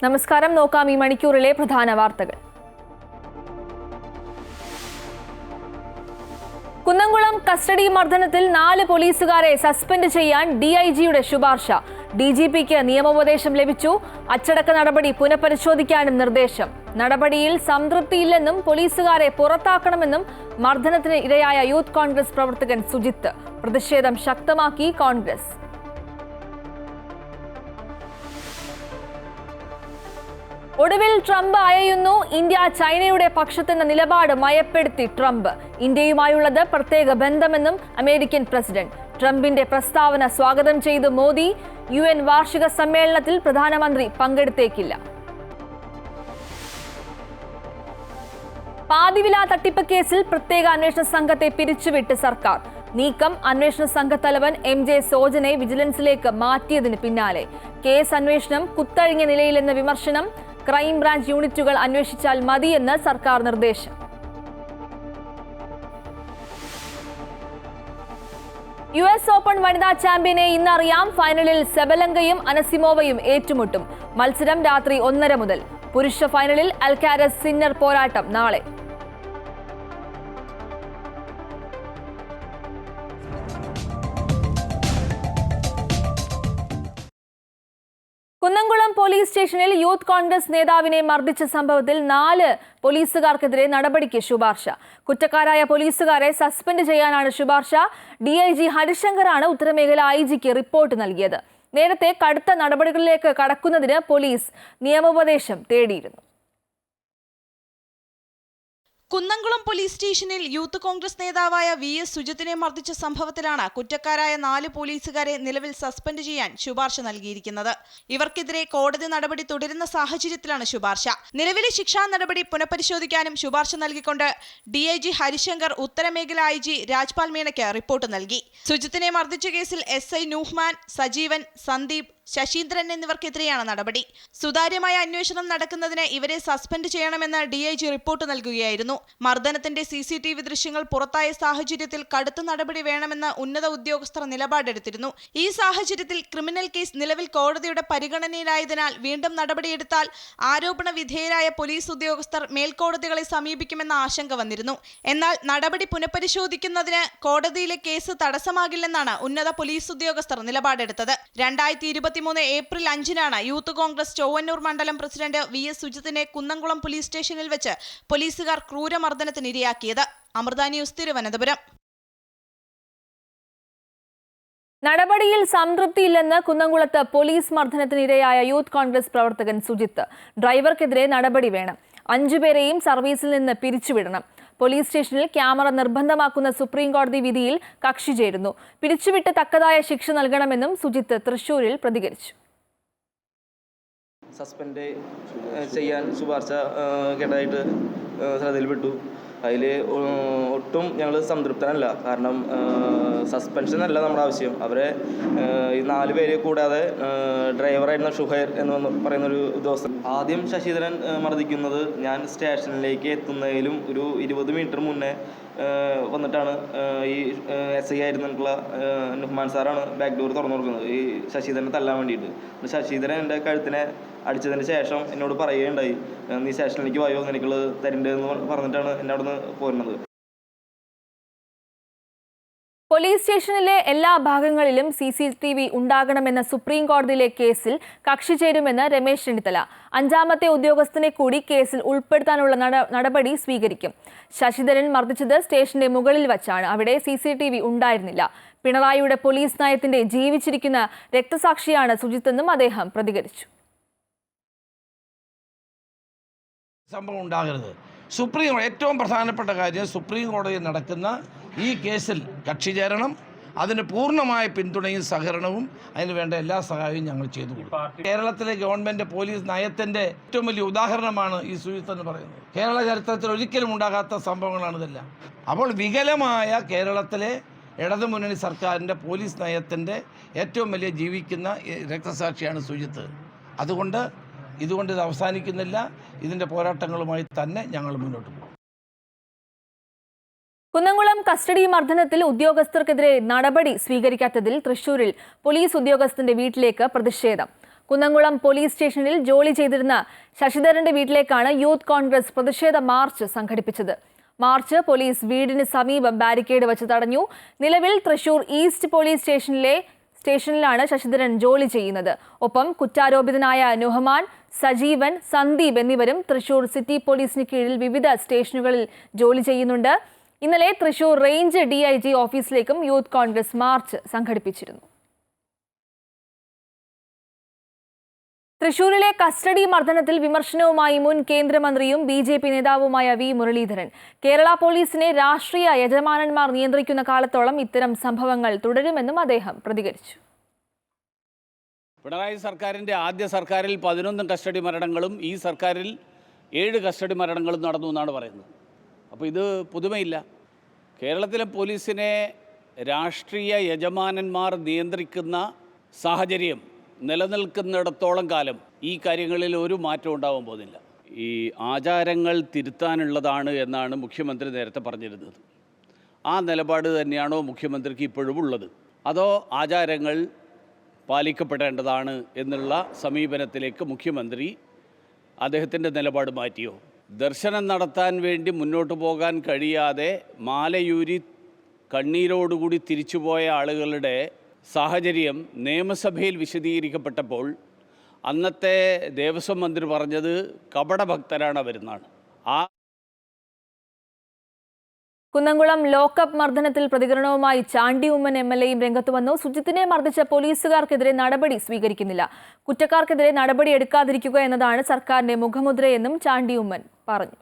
നമസ്കാരം. നോക്കാം ഈ മണിക്കൂറിലെ പ്രധാന വാർത്തകൾ. കുന്നംകുളം കസ്റ്റഡി മർദ്ദനത്തിൽ 4 പോലീസുകാരെ സസ്പെൻഡ് ചെയ്യാൻ ഡിഐജിയുടെ ശുപാർശ. ഡിജിപിക്ക് നിയമോപദേശം ലഭിച്ചു. അച്ചടക്ക നടപടി പുനഃപരിശോധിക്കാനും നിർദ്ദേശം. നടപടിയിൽ സംതൃപ്തിയില്ലെന്നും പോലീസുകാരെ പുറത്താക്കണമെന്നും മർദ്ദനത്തിന് ഇരയായ യൂത്ത് കോൺഗ്രസ് പ്രവർത്തകൻ സുജിത്ത്. പ്രതിഷേധം ശക്തമാക്കി കോൺഗ്രസ്. ഒടുവിൽ ട്രംപ് അയയുന്നു. ഇന്ത്യ ചൈനയുടെ പക്ഷത്തെന്ന നിലപാട് മയപ്പെടുത്തി ട്രംപ്. ഇന്ത്യയുമായുള്ളത് പ്രത്യേക ബന്ധമെന്നും അമേരിക്കൻ പ്രസിഡന്റ്. ട്രംപിന്റെ പ്രസ്താവന സ്വാഗതം ചെയ്ത് മോദി. UN വാർഷിക സമ്മേളനത്തിൽ പ്രധാനമന്ത്രി പങ്കെടുത്തേക്കില്ല. പാതിവില തട്ടിപ്പ് കേസിൽ പ്രത്യേക അന്വേഷണ സംഘത്തെ പിരിച്ചുവിട്ട് സർക്കാർ. നീക്കം അന്വേഷണ സംഘത്തലവൻ MJ സോജനെ വിജിലൻസിലേക്ക് മാറ്റിയതിന് പിന്നാലെ. കേസ് അന്വേഷണം കുത്തഴിഞ്ഞ നിലയിലെന്ന വിമർശനം. ക്രൈംബ്രാഞ്ച് യൂണിറ്റുകൾ അന്വേഷിച്ചാൽ മതിയെന്ന് സർക്കാർ നിർദ്ദേശം. US ഓപ്പൺ വനിതാ ചാമ്പ്യനെ ഇന്നറിയാം. ഫൈനലിൽ സെബലങ്കയും അനസിമോവയും ഏറ്റുമുട്ടും. മത്സരം രാത്രി 1:30 മുതൽ. പുരുഷ ഫൈനലിൽ അൽക്കാരസ് സിന്നർ പോരാട്ടം നാളെ. കുന്നംകുളം പോലീസ് സ്റ്റേഷനിൽ യൂത്ത് കോൺഗ്രസ് നേതാവിനെ മർദ്ദിച്ച സംഭവത്തിൽ 4 പോലീസുകാർക്കെതിരെ നടപടിക്ക് ശുപാർശ. കുറ്റക്കാരായ പോലീസുകാരെ സസ്പെൻഡ് ചെയ്യാനാണ് ശുപാർശ. DIG ഹരിശങ്കറാണ് ഉത്തരമേഖല IGക്ക് റിപ്പോർട്ട് നൽകിയത്. നേരത്തെ കടുത്ത നടപടികളിലേക്ക് കടക്കുന്നതിന് പോലീസ് നിയമോപദേശം തേടിയിരുന്നു. കുന്നംകുളം പോലീസ് സ്റ്റേഷനിൽ യൂത്ത് കോൺഗ്രസ് നേതാവായ VS സുജിത്തിനെ മർദ്ദിച്ച സംഭവത്തിലാണ് കുറ്റക്കാരായ 4 പോലീസുകാരെ നിലവിൽ സസ്പെൻഡ് ചെയ്യാൻ ശുപാർശ നൽകിയിരിക്കുന്നത്. ഇവർക്കെതിരെ കോടതി നടപടി തുടരുന്ന സാഹചര്യത്തിലാണ് ശുപാർശ. നിലവിലെ ശിക്ഷാ നടപടി പുനഃപരിശോധിക്കാനും ശുപാർശ നൽകിക്കൊണ്ട് DIG ഹരിശങ്കർ ഉത്തരമേഖല IG രാജ്പാൽ മീണയ്ക്ക് റിപ്പോർട്ട് നൽകി. സുജിത്തിനെ മർദ്ദിച്ച കേസിൽ SI നൂഹ്മാൻ, സജീവൻ, സന്ദീപ്, ശശീന്ദ്രൻ എന്നിവർക്കെതിരെയാണ് നടപടി. സുതാര്യമായ അന്വേഷണം നടക്കുന്നതിന് ഇവരെ സസ്പെൻഡ് ചെയ്യണമെന്ന് DIG റിപ്പോർട്ട് നൽകുകയായിരുന്നു. മർദ്ദനത്തിന്റെ CCTV ദൃശ്യങ്ങൾ പുറത്തായ സാഹചര്യത്തിൽ കടുത്ത നടപടി വേണമെന്ന് ഉന്നത ഉദ്യോഗസ്ഥർ നിലപാടെടുത്തിരുന്നു. ഈ സാഹചര്യത്തിൽ ക്രിമിനൽ കേസ് നിലവിൽ കോടതിയുടെ പരിഗണനയിലായതിനാൽ വീണ്ടും നടപടിയെടുത്താൽ ആരോപണ വിധേയരായ പോലീസ് ഉദ്യോഗസ്ഥർ മേൽക്കോടതികളെ സമീപിക്കുമെന്ന ആശങ്ക വന്നിരുന്നു. എന്നാൽ നടപടി പുനഃപരിശോധിക്കുന്നതിന് കോടതിയിലെ കേസ് തടസ്സമാകില്ലെന്നാണ് ഉന്നത പോലീസ് ഉദ്യോഗസ്ഥർ നിലപാടെടുത്തത്. 2023 ഏപ്രിൽ 5-നാണ് യൂത്ത് കോൺഗ്രസ് ചൊവ്വന്നൂർ മണ്ഡലം പ്രസിഡന്റ് VS സുജിത്തിനെ കുന്നംകുളം പോലീസ് സ്റ്റേഷനിൽ വെച്ച് പോലീസുകാർ ക്രൂരമർദ്ദനത്തിന് ഇരയാക്കിയത്. അമൃത ന്യൂസ്, തിരുവനന്തപുരം. നടപടിയിൽ സംതൃപ്തിയില്ലെന്ന് കുന്നംകുളത്ത് പോലീസ് മർദ്ദനത്തിനിരയായ യൂത്ത് കോൺഗ്രസ് പ്രവർത്തകൻ സുജിത്ത്. ഡ്രൈവർക്കെതിരെ നടപടി വേണം. 5 പേരെയും സർവീസിൽ നിന്ന് പിരിച്ചുവിടണം. പോലീസ് സ്റ്റേഷനിൽ ക്യാമറ നിർബന്ധമാക്കുന്ന സുപ്രീം കോടതി വിധിയിൽ കക്ഷി ചേരുന്നു. പിരിച്ചുവിട്ട് തക്കതായ ശിക്ഷ നൽകണമെന്നും സുജിത്ത് തൃശൂരിൽ പ്രതികരിച്ചു. സസ്പെൻഡ് ചെയ്യാൻ ശുപാർശ കേട്ടതായിട്ട് ശ്രദ്ധയിൽപ്പെട്ടു. അതിൽ ഒട്ടും ഞങ്ങൾ സംതൃപ്തനല്ല. കാരണം സസ്പെൻഷൻ അല്ല നമ്മുടെ ആവശ്യം. അവരെ ഈ 4 പേര് കൂടാതെ ഡ്രൈവറായിരുന്ന ഷുഹൈർ എന്ന് പറയുന്നൊരു ഉദ്യോഗസ്ഥൻ ആദ്യം ശശീന്ദ്രൻ മർദ്ദിക്കുന്നത് ഞാൻ സ്റ്റേഷനിലേക്ക് എത്തുന്നതിലും ഒരു 20 മീറ്റർ മുന്നേ വന്നിട്ടാണ് ഈ SI ആയിരുന്നിട്ടുള്ള നുഹ്മാൻ സാറാണ് ബാക്ക് ഡോർ തുറന്നു കൊടുക്കുന്നത് ഈ ശശീന്ദ്രനെ തല്ലാൻ വേണ്ടിയിട്ട്. ശശീന്ദ്രൻ എൻ്റെ കഴുത്തിനെ അടിച്ചതിന് ശേഷം എന്നോട് പറയുകയുണ്ടായി, നീ സ്റ്റേഷനിലേക്ക് വായോ, നിനക്കുള്ളത് തരണ്ടെന്ന് പറഞ്ഞിട്ടാണ് എന്നെ അവിടെ നിന്ന് പോരുന്നത്. പോലീസ് സ്റ്റേഷനിലെ എല്ലാ ഭാഗങ്ങളിലും CCTV ഉണ്ടാകണമെന്ന സുപ്രീം കോടതിയിലെ കേസിൽ കക്ഷി ചേരുമെന്ന് രമേശ് ചെന്നിത്തല. 5ാമത്തെ ഉദ്യോഗസ്ഥനെ കൂടി കേസിൽ ഉൾപ്പെടുത്താനുള്ള നടപടി സ്വീകരിക്കും. ശശിധരൻ മർദ്ദിച്ചത് സ്റ്റേഷന്റെ മുകളിൽ വച്ചാണ്. അവിടെ CCTV ഉണ്ടായിരുന്നില്ല. പിണറായിയുടെ പോലീസ് നയത്തിന്റെ ജീവിച്ചിരിക്കുന്ന രക്തസാക്ഷിയാണ് സുജിത്തെന്നും അദ്ദേഹം പ്രതികരിച്ചു. സംഭവം ഉണ്ടാകരുത്. ഏറ്റവും പ്രധാനപ്പെട്ട കാര്യം സുപ്രീം കോടതിയിൽ നടക്കുന്ന ഈ കേസിൽ കക്ഷി ചേരണം. അതിന് പൂർണ്ണമായ പിന്തുണയും സഹകരണവും അതിന് വേണ്ട എല്ലാ സഹായവും ഞങ്ങൾ ചെയ്തു കൊടുക്കും. കേരളത്തിലെ ഗവൺമെൻറ് പോലീസ് നയത്തിൻ്റെ ഏറ്റവും വലിയ ഉദാഹരണമാണ് ഈ സുജിത്ത് എന്ന് പറയുന്നത്. കേരള ചരിത്രത്തിൽ ഒരിക്കലും ഉണ്ടാകാത്ത സംഭവങ്ങളാണ് ഇതെല്ലാം. അപ്പോൾ വികലമായ കേരളത്തിലെ ഇടതുമുന്നണി സർക്കാരിൻ്റെ പോലീസ് നയത്തിൻ്റെ ഏറ്റവും വലിയ ജീവിക്കുന്ന രക്തസാക്ഷിയാണ് സുജിത്ത്. ഇതുകൊണ്ട് ഇത് അവസാനിക്കുന്നില്ല. ഇതിൻ്റെ പോരാട്ടങ്ങളുമായി തന്നെ ഞങ്ങൾ മുന്നോട്ട് പോകും. കുന്നംകുളം കസ്റ്റഡി മർദ്ദനത്തിൽ ഉദ്യോഗസ്ഥർക്കെതിരെ നടപടി സ്വീകരിക്കാത്തതിൽ തൃശൂരിൽ പോലീസ് ഉദ്യോഗസ്ഥന്റെ വീട്ടിലേക്ക് പ്രതിഷേധം. കുന്നംകുളം പോലീസ് സ്റ്റേഷനിൽ ജോലി ചെയ്തിരുന്ന ശശിധരന്റെ വീട്ടിലേക്കാണ് യൂത്ത് കോൺഗ്രസ് പ്രതിഷേധ മാർച്ച് സംഘടിപ്പിച്ചത്. മാർച്ച് പോലീസ് വീടിന് സമീപം ബാരിക്കേഡ് വെച്ച് തടഞ്ഞു. നിലവിൽ തൃശൂർ ഈസ്റ്റ് പോലീസ് സ്റ്റേഷനിലാണ് ശശിധരൻ ജോലി ചെയ്യുന്നത്. ഒപ്പം കുറ്റാരോപിതനായ നുഹമാൻ, സജീവൻ, സന്ദീപ് എന്നിവരും തൃശൂർ സിറ്റി പോലീസിന് കീഴിൽ വിവിധ സ്റ്റേഷനുകളിൽ ജോലി ചെയ്യുന്നുണ്ട്. ഇന്നലെ തൃശൂർ റേഞ്ച് DIG ഓഫീസിലേക്കും യൂത്ത് കോൺഗ്രസ് മാർച്ച് സംഘടിപ്പിച്ചിരുന്നു. തൃശൂരിലെ കസ്റ്റഡി മർദ്ദനത്തിൽ വിമർശനവുമായി മുൻ കേന്ദ്രമന്ത്രിയും BJP നേതാവുമായ V. മുരളീധരൻ. കേരള പോലീസിനെ രാഷ്ട്രീയ യജമാനന്മാർ നിയന്ത്രിക്കുന്ന കാലത്തോളം ഇത്തരം സംഭവങ്ങൾ തുടരുമെന്നും അദ്ദേഹം പ്രതികരിച്ചു. പിണറായി സർക്കാരിൻ്റെ ആദ്യ സർക്കാരിൽ 11 കസ്റ്റഡി മരണങ്ങളും ഈ സർക്കാരിൽ 7 കസ്റ്റഡി മരണങ്ങളും നടന്നു എന്നാണ് പറയുന്നത്. അപ്പോൾ ഇത് പുതുമയില്ല. കേരളത്തിലെ പോലീസിനെ രാഷ്ട്രീയ യജമാനന്മാർ നിയന്ത്രിക്കുന്ന സാഹചര്യം നിലനിൽക്കുന്നിടത്തോളം കാലം ഈ കാര്യങ്ങളിൽ ഒരു മാറ്റം ഉണ്ടാവാൻ പോകുന്നില്ല. ഈ ആചാരങ്ങൾ തിരുത്താനുള്ളതാണ് എന്നാണ് മുഖ്യമന്ത്രി നേരത്തെ പറഞ്ഞിരുന്നത്. ആ നിലപാട് തന്നെയാണോ മുഖ്യമന്ത്രിക്ക് ഇപ്പോഴും ഉള്ളത്, അതോ ആചാരങ്ങൾ പാലിക്കപ്പെടേണ്ടതാണ് എന്നുള്ള സമീപനത്തിലേക്ക് മുഖ്യമന്ത്രി അദ്ദേഹത്തിൻ്റെ നിലപാട് മാറ്റിയോ? ദർശനം നടത്താൻ വേണ്ടി മുന്നോട്ട് പോകാൻ കഴിയാതെ മാലയൂരി കണ്ണീരോടുകൂടി തിരിച്ചുപോയ ആളുകളുടെ സാഹചര്യം നിയമസഭയിൽ വിശദീകരിക്കപ്പെട്ടപ്പോൾ അന്നത്തെ ദേവസ്വം മന്ത്രി പറഞ്ഞത് കപടഭക്തരാണ് അവരെന്നാണ്. കുന്നംകുളം ലോക്കപ്പ് മർദ്ദനത്തിൽ പ്രതികരണവുമായി ചാണ്ടി ഉമ്മൻ MLAയും രംഗത്ത് വന്നു. സുജിത്തിനെ മർദ്ദിച്ച പോലീസുകാർക്കെതിരെ നടപടി സ്വീകരിക്കുന്നില്ല. കുറ്റക്കാർക്കെതിരെ നടപടി എടുക്കാതിരിക്കുക എന്നതാണ് സർക്കാരിന്റെ മുഖമുദ്രയെന്നും ചാണ്ടി ഉമ്മൻ പറഞ്ഞു.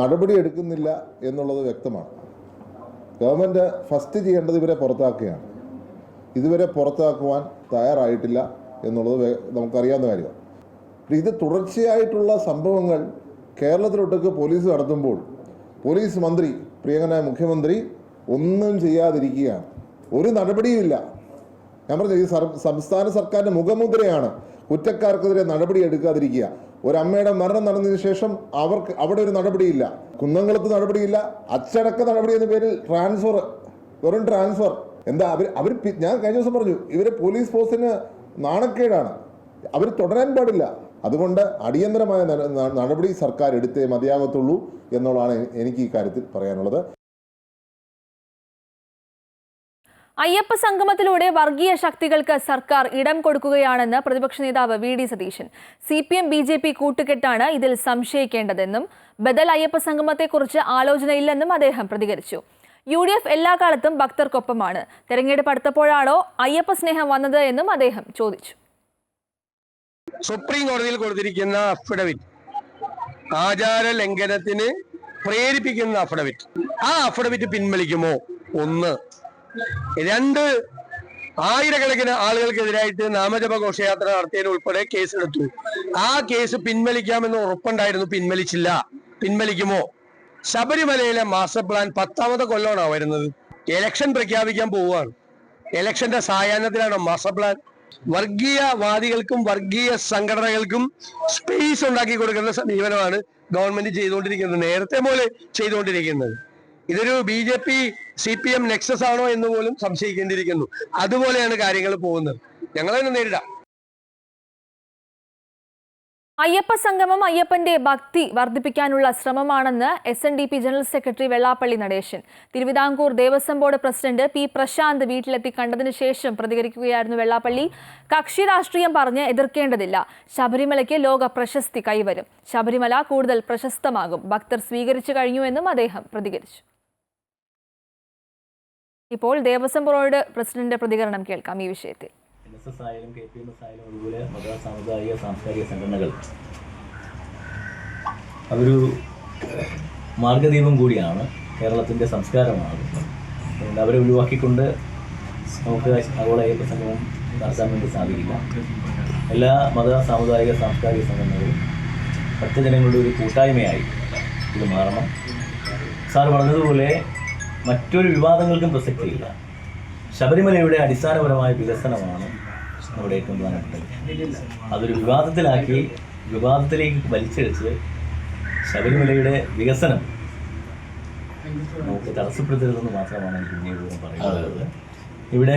നടപടി എടുക്കുന്നില്ല എന്നുള്ളത് വ്യക്തമാണ്. ഗവൺമെൻറ് ഫസ്റ്റ് ചെയ്യേണ്ടത് ഇവരെ പുറത്താക്കുകയാണ്. ഇതുവരെ പുറത്താക്കുവാൻ തയ്യാറായിട്ടില്ല എന്നുള്ളത് നമുക്കറിയാവുന്ന കാര്യമാണ്. ഇത് തുടർച്ചയായിട്ടുള്ള സംഭവങ്ങൾ കേരളത്തിലൊട്ടൊക്കെ പോലീസ് നടത്തുമ്പോൾ പോലീസ് മന്ത്രി, പ്രിയങ്കനായ മുഖ്യമന്ത്രി ഒന്നും ചെയ്യാതിരിക്കുകയാണ്. ഒരു നടപടിയുമില്ല. ഞാൻ പറഞ്ഞു, ഈ സംസ്ഥാന സർക്കാരിൻ്റെ മുഖമുദ്രയാണ് കുറ്റക്കാർക്കെതിരെ നടപടി എടുക്കാതിരിക്കുക. ഒരമ്മയുടെ മരണം നടന്നതിന് ശേഷം അവിടെ ഒരു നടപടിയില്ല. കുന്നംകുളത്ത് നടപടിയില്ല. അച്ചടക്ക നടപടി എന്ന പേരിൽ വെറും ട്രാൻസ്ഫർ. എന്താ അവർ ഞാൻ കഴിഞ്ഞ ദിവസം പറഞ്ഞു, ഇവരെ പോലീസ് ഫോഴ്സിന് നാണക്കേടാണ്. അവർ തുടരാൻ പാടില്ല. അതുകൊണ്ട് അടിയന്തരമായ നടപടി സർക്കാർ എടുത്തേ മതിയാകത്തുള്ളൂ എന്നുള്ളതാണ് എനിക്ക് ഈ കാര്യത്തിൽ പറയാനുള്ളത്. അയ്യപ്പ സംഗമത്തിലൂടെ വർഗീയ ശക്തികൾക്ക് സർക്കാർ ഇടം കൊടുക്കുകയാണെന്ന് പ്രതിപക്ഷ നേതാവ് VD സതീശൻ. CPM BJP കൂട്ടുകെട്ടാണ് ഇതിൽ സംശയിക്കേണ്ടതെന്നും ബദൽ അയ്യപ്പ സംഗമത്തെക്കുറിച്ച് ആലോചനയില്ലെന്നും അദ്ദേഹം പ്രതികരിച്ചു. UDF എല്ലാ കാലത്തും ഭക്തർക്കൊപ്പമാണ്. തെരഞ്ഞെടുപ്പ് അടുത്തപ്പോഴാണോ അയ്യപ്പ സ്നേഹം വന്നത് എന്നും അദ്ദേഹം ചോദിച്ചു. സുപ്രീം കോടതിയിൽ കൊടുത്തിരിക്കുന്ന അഫിഡവിറ്റ് ആചാര ലംഘനത്തിന് പ്രേരിപ്പിക്കുന്ന അഫിഡവിറ്റ്, ആ അഫിഡവിറ്റ് പിൻവലിക്കുമോ? 1. 2, ആയിരക്കണക്കിന് ആളുകൾക്കെതിരായിട്ട് നാമജപ ഘോഷയാത്ര നടത്തിയതിന് ഉൾപ്പെടെ കേസെടുത്തു. ആ കേസ് പിൻവലിക്കാമെന്ന് ഉറപ്പുണ്ടായിരുന്നു, പിൻവലിച്ചില്ല. പിൻവലിക്കുമോ? ശബരിമലയിലെ മാസ്റ്റർ പ്ലാൻ 10ാമത്തെ കൊല്ലമാണോ വരുന്നത്? ഇലക്ഷൻ പ്രഖ്യാപിക്കാൻ പോവുകയാണ്. ഇലക്ഷന്റെ സായാഹ്നത്തിലാണോ മാസ്റ്റർ പ്ലാൻ? വർഗീയവാദികൾക്കും വർഗീയ സംഘടനകൾക്കും സ്പേസ് ഉണ്ടാക്കി കൊടുക്കുന്ന സമീപനമാണ് ഗവൺമെന്റ് ചെയ്തുകൊണ്ടിരിക്കുന്നത്, നേരത്തെ പോലെ ചെയ്തുകൊണ്ടിരിക്കുന്നത്. ഇതൊരു BJP CPM നെക്സസ് ആണോ എന്ന് പോലും സംശയിക്കേണ്ടിയിരിക്കുന്നു. അതുപോലെയാണ് കാര്യങ്ങൾ പോകുന്നത്. ഞങ്ങളതിനെ നേരിടാം. അയ്യപ്പ സംഗമം അയ്യപ്പന്റെ ഭക്തി വർദ്ധിപ്പിക്കാനുള്ള ശ്രമമാണെന്ന് SNDP general secretary Vellappally Natesan. Thiruvithamkoor Devaswom board president P. Prasanth വീട്ടിലെത്തി കണ്ടതിന് ശേഷം പ്രതികരിക്കുകയായിരുന്നു വെള്ളാപ്പള്ളി. കക്ഷി രാഷ്ട്രീയം പറഞ്ഞ് എതിർക്കേണ്ടതില്ല. ശബരിമലയ്ക്ക് ലോക പ്രശസ്തി കൈവരും. ശബരിമല കൂടുതൽ പ്രശസ്തമാകും. ഭക്തർ സ്വീകരിച്ചു കഴിഞ്ഞുവെന്നും അദ്ദേഹം പ്രതികരിച്ചു. ഇപ്പോൾ ദേവസ്വം ബോർഡ് പ്രസിഡന്റ് പ്രതികരണം കേൾക്കാം ഈ വിഷയത്തിൽ. NSS ആയാലും KPMS ആയാലും അതുപോലെ മത സാമുദായിക സാംസ്കാരിക സംഘടനകൾ അതൊരു മാർഗദീപം കൂടിയാണ്, കേരളത്തിൻ്റെ സംസ്കാരമാണ്. അതുകൊണ്ട് അവരെ ഒഴിവാക്കിക്കൊണ്ട് നമുക്ക് ആഗോള അയ്യപ്പ സംഗമം നടത്താൻ വേണ്ടി സാധിക്കില്ല. എല്ലാ മത സാമുദായിക സാംസ്കാരിക സംഘടനകളും ഭക്തജനങ്ങളുടെ ഒരു കൂട്ടായ്മയായി ഇത് മാറണം. സാർ പറഞ്ഞതുപോലെ മറ്റൊരു വിവാദങ്ങൾക്കും പ്രസക്തിയില്ല. ശബരിമലയുടെ അടിസ്ഥാനപരമായ വികസനമാണ് നമ്മുടെ ഏറ്റവും പ്രധാനപ്പെട്ടത്. അതൊരു വിവാദത്തിലേക്ക് വലിച്ചെടുത്ത് ശബരിമലയുടെ വികസനം നമുക്ക് തടസ്സപ്പെടുത്തരുതെന്ന് മാത്രമാണ് എനിക്ക് വിനയപൂർവ്വം പറയുന്നത്. ഇവിടെ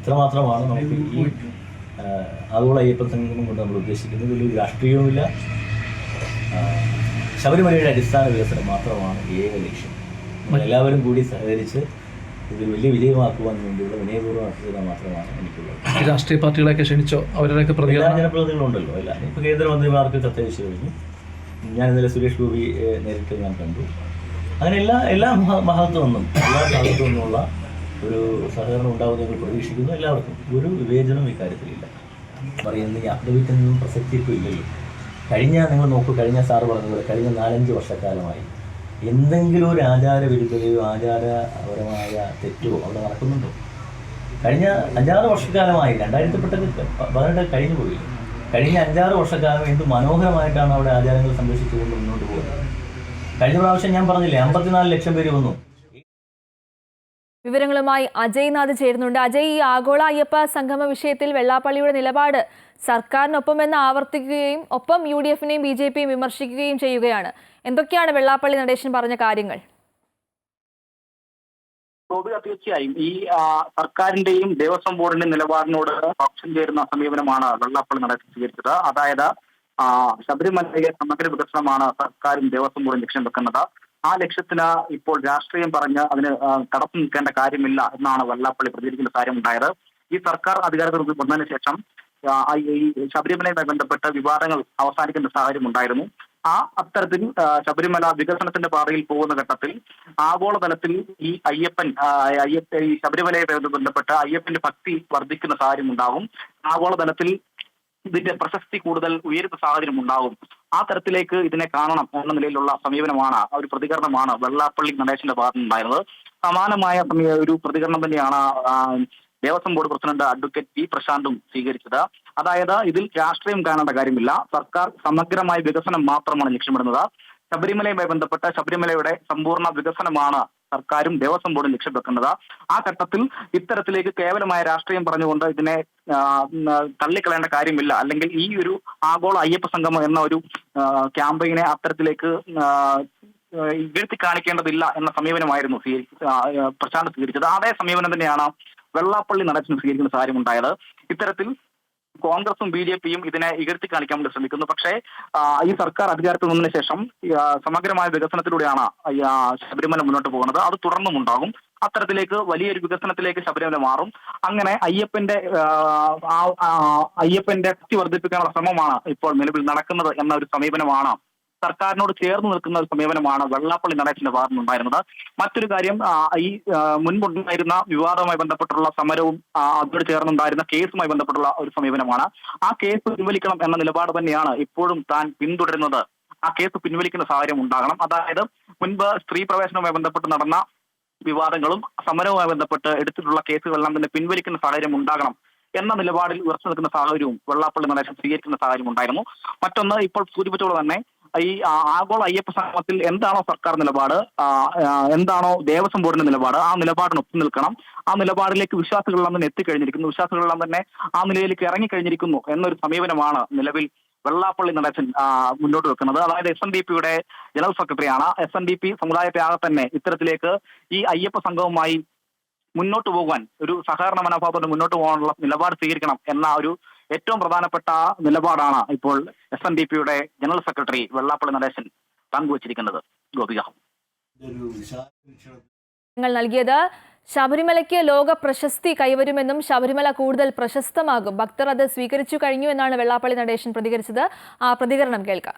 ഇത്രമാത്രമാണ് നമുക്ക് ഈ ആഗോള അയ്യപ്പ സംഗമം കൊണ്ട് നമ്മൾ ഉദ്ദേശിക്കുന്നത് വലിയ രാഷ്ട്രീയവുമില്ല, ശബരിമലയുടെ അടിസ്ഥാന വികസനം മാത്രമാണ് ഏക ലക്ഷ്യം. നമ്മളെല്ലാവരും കൂടി സഹകരിച്ച് ഇത് വലിയ വിജയമാക്കുവാൻ വേണ്ടിയുള്ള വിനയപൂർവ്വം അഭ്യർത്ഥന മാത്രമാണ് എനിക്കുള്ളത്. രാഷ്ട്രീയ പാർട്ടികളെയൊക്കെ ക്ഷണിച്ചോ? അവരുടെയൊക്കെ എല്ലാ ജനപ്രതിനിധികളുണ്ടല്ലോ. എല്ലാം ഇപ്പോൾ കേന്ദ്രമന്ത്രിമാർക്ക് കത്തയച്ചു കഴിഞ്ഞു. ഞാൻ ഇന്നലെ സുരേഷ് ഗോപി നേരിട്ട് ഞാൻ കണ്ടു. അങ്ങനെ എല്ലാ ഭാഗത്തു നിന്നും ഒരു സഹകരണം ഉണ്ടാവുമെന്ന് ഞങ്ങൾ പ്രതീക്ഷിക്കുന്നു. എല്ലാവർക്കും ഒരു വിവേചനം ഇക്കാര്യത്തിലില്ല. പറയുന്നത് ഈ അഫിഡവിറ്റിനൊന്നും പ്രസക്തി ഇപ്പോൾ ഇല്ലല്ലോ. നിങ്ങൾ നോക്കൂ, കഴിഞ്ഞ സാറ് പറഞ്ഞതുപോലെ കഴിഞ്ഞ 4-5 വർഷക്കാലമായി എന്തെങ്കിലും ഒരു ആചാരവിരുദ്ധതയോ ആചാരപരമായ തെറ്റോ അവിടെ നടക്കുന്നുണ്ടോ? കഴിഞ്ഞ 5-6 വർഷക്കാലമായി 2018 കഴിഞ്ഞു പോയില്ല. കഴിഞ്ഞ 5-6 വർഷക്കാലം എന്ത് മനോഹരമായിട്ടാണ് അവിടെ ആചാരങ്ങൾ സംരക്ഷിച്ചുകൊണ്ട് മുന്നോട്ട് പോകുന്നത്. കഴിഞ്ഞ പ്രാവശ്യം ഞാൻ പറഞ്ഞില്ലേ 54 ലക്ഷം പേര് വന്നു. വിവരങ്ങളുമായി അജയ് നാഥ് ചേരുന്നുണ്ട്. അജയ്, ഈ ആഗോള അയ്യപ്പ സംഗമ വിഷയത്തിൽ വെള്ളാപ്പള്ളിയുടെ നിലപാട് സർക്കാരിനൊപ്പമെന്ന് ആവർത്തിക്കുകയും ഒപ്പം UDF-നെയും BJP-യും വിമർശിക്കുകയും ചെയ്യുകയാണ്. എന്തൊക്കെയാണ് വെള്ളാപ്പള്ളി നടേശൻ പറഞ്ഞ കാര്യങ്ങൾ? തീർച്ചയായും ഈ സർക്കാരിന്റെയും ദേവസ്വം ബോർഡിന്റെയും നിലപാടിനോട് പക്ഷം ചേരുന്ന സമീപനമാണ് വെള്ളാപ്പള്ളി നടേശൻ സ്വീകരിച്ചത്. അതായത് ശബരിമലയിലെ സമഗ്ര വികസനമാണ് സർക്കാരും ദേവസ്വം ബോർഡും ലക്ഷ്യം വെക്കുന്നത്. ആ ലക്ഷ്യത്തിന് ഇപ്പോൾ രാഷ്ട്രീയം പറഞ്ഞ് അതിന് തടസ്സം നിൽക്കേണ്ട കാര്യമില്ല എന്നാണ് വെള്ളാപ്പള്ളി പ്രതികരിക്കുന്ന കാര്യമുണ്ടായത്. ഈ സർക്കാർ അധികാരത്തിൽ വന്നതിന് ശേഷം ഈ ശബരിമലയുമായി ബന്ധപ്പെട്ട വിവാദങ്ങൾ അവസാനിക്കുന്ന സാഹചര്യം ഉണ്ടായിരുന്നു. അത്തരത്തിൽ ശബരിമല വികസനത്തിന്റെ പാതയിൽ പോകുന്ന ഘട്ടത്തിൽ ആഗോളതലത്തിൽ ഈ ഈ ശബരിമലയെ ബന്ധപ്പെട്ട് അയ്യപ്പന്റെ ഭക്തി വർദ്ധിക്കുന്ന സാഹചര്യം ഉണ്ടാകും. ആഗോളതലത്തിൽ ഇതിന്റെ പ്രശസ്തി കൂടുതൽ ഉയരുന്ന സാഹചര്യം ഉണ്ടാകും. ആ തരത്തിലേക്ക് ഇതിനെ കാണണം എന്ന നിലയിലുള്ള സമീപനമാണ്, ഒരു പ്രതികരണമാണ് വെള്ളാപ്പള്ളി നടേശന്റെ ഭാഗത്തുനിന്നുണ്ടായിരുന്നത്. സമാനമായ ഒരു പ്രതികരണം തന്നെയാണ് Devaswom board president advocate P പ്രശാന്തും സ്വീകരിച്ചത്. അതായത് ഇതിൽ രാഷ്ട്രീയം കാണേണ്ട കാര്യമില്ല, സർക്കാർ സമഗ്രമായ വികസനം മാത്രമാണ് ലക്ഷ്യമിടുന്നത്. ശബരിമലയുമായി ബന്ധപ്പെട്ട ശബരിമലയുടെ സമ്പൂർണ്ണ വികസനമാണ് സർക്കാരും ദേവസ്വം ബോർഡും ലക്ഷ്യം വെക്കുന്നത്. ആ ഘട്ടത്തിൽ ഇത്തരത്തിലേക്ക് കേവലമായ രാഷ്ട്രീയം പറഞ്ഞുകൊണ്ട് ഇതിനെ തള്ളിക്കളയേണ്ട കാര്യമില്ല. അല്ലെങ്കിൽ ഈ ഒരു ആഗോള അയ്യപ്പ സംഗമം എന്ന ഒരു ക്യാമ്പയിനെ അത്തരത്തിലേക്ക് വീഴ്ത്തി കാണിക്കേണ്ടതില്ല എന്ന സമീപനമായിരുന്നു പ്രശാന്ത് സ്വീകരിച്ചത്. അതേ സമീപനം തന്നെയാണ് വെള്ളാപ്പള്ളി നടേശൻ സ്വീകരിക്കുന്ന കാര്യമുണ്ടായത്. ഇത്തരത്തിൽ കോൺഗ്രസും BJP-യും ഇതിനെ ഇകഴ്ത്തി കാണിക്കാൻ വേണ്ടി ശ്രമിക്കുന്നു. പക്ഷേ ഈ സർക്കാർ അധികാരത്തിൽ വന്നതിന് ശേഷം സമഗ്രമായ വികസനത്തിലൂടെയാണ് ശബരിമല മുന്നോട്ട് പോകുന്നത്. അത് തുടർന്നും ഉണ്ടാകും. അത്തരത്തിലേക്ക് വലിയൊരു വികസനത്തിലേക്ക് ശബരിമല മാറും. അങ്ങനെ അയ്യപ്പന്റെ ശക്തി വർദ്ധിപ്പിക്കാനുള്ള ശ്രമമാണ് ഇപ്പോൾ നിലവിൽ നടക്കുന്നത് എന്ന ഒരു സമീപനമാണ്, സർക്കാരിനോട് ചേർന്ന് നിൽക്കുന്ന ഒരു സമീപനമാണ് വെള്ളാപ്പള്ളി നടേശന്റെ ഭാഗത്തുനിന്നുണ്ടായിരുന്നത്. മറ്റൊരു കാര്യം, ഈ മുൻപുണ്ടായിരുന്ന വിവാദവുമായി ബന്ധപ്പെട്ടുള്ള സമരവും അതോട് ചേർന്നുണ്ടായിരുന്ന കേസുമായി ബന്ധപ്പെട്ടുള്ള ഒരു സമീപനമാണ്. ആ കേസ് പിൻവലിക്കണം എന്ന നിലപാട് തന്നെയാണ് ഇപ്പോഴും താൻ പിന്തുടരുന്നത്. ആ കേസ് പിൻവലിക്കുന്ന സാഹചര്യം ഉണ്ടാകണം. അതായത് മുൻപ് സ്ത്രീ പ്രവേശനവുമായി ബന്ധപ്പെട്ട് നടന്ന വിവാദങ്ങളും സമരവുമായി ബന്ധപ്പെട്ട് എടുത്തിട്ടുള്ള കേസുകളെല്ലാം തന്നെ പിൻവലിക്കുന്ന സാഹചര്യം ഉണ്ടാകണം എന്ന നിലപാടിൽ ഉറച്ചു നിൽക്കുന്ന സാഹചര്യവും വെള്ളാപ്പള്ളി നടേശൻ സ്വീകരിക്കുന്ന സാഹചര്യം ഉണ്ടായിരുന്നു. മറ്റൊന്ന്, ഇപ്പോൾ സൂചിപ്പിച്ചോളൂ തന്നെ ഈ ആഗോള അയ്യപ്പ സംഗമത്തിൽ എന്താണോ സർക്കാർ നിലപാട്, എന്താണോ ദേവസ്വം ബോർഡിന്റെ നിലപാട്, ആ നിലപാടിനൊപ്പം നിൽക്കണം. ആ നിലപാടിലേക്ക് വിശ്വാസികളെല്ലാം തന്നെ എത്തിക്കഴിഞ്ഞിരിക്കുന്നു, വിശ്വാസികളെല്ലാം തന്നെ ആ നിലയിലേക്ക് ഇറങ്ങിക്കഴിഞ്ഞിരിക്കുന്നു എന്നൊരു സമീപനമാണ് നിലവിൽ വെള്ളാപ്പള്ളി നടേശൻ മുന്നോട്ട് വെക്കുന്നത്. അതായത് SNDP-യുടെ ജനറൽ സെക്രട്ടറിയാണ്. SNDP സമുദായത്തെ ആകെ തന്നെ ഇത്തരത്തിലേക്ക് ഈ അയ്യപ്പ സംഘവുമായി മുന്നോട്ട് പോകുവാൻ, ഒരു സഹകരണ മനോഭാവത്തോടെ മുന്നോട്ട് പോകാനുള്ള നിലപാട് സ്വീകരിക്കണം എന്ന ഒരു ഏറ്റവും പ്രധാനപ്പെട്ട നിലപാടാണ് ഇപ്പോൾ SNDP-യുടെ ജനറൽ സെക്രട്ടറി വെള്ളാപ്പള്ളി നടേശൻ പങ്കുവച്ചിരിക്കുന്നത്. ഗോപിക നൽകിയത്. ശബരിമലയ്ക്ക് ലോക പ്രശസ്തി കൈവരുമെന്നും ശബരിമല കൂടുതൽ പ്രശസ്തമാകും, ഭക്തർ അത് സ്വീകരിച്ചു കഴിഞ്ഞു എന്നാണ് വെള്ളാപ്പള്ളി നടേശൻ പ്രതികരിച്ചത്. ആ പ്രതികരണം കേൾക്കാം.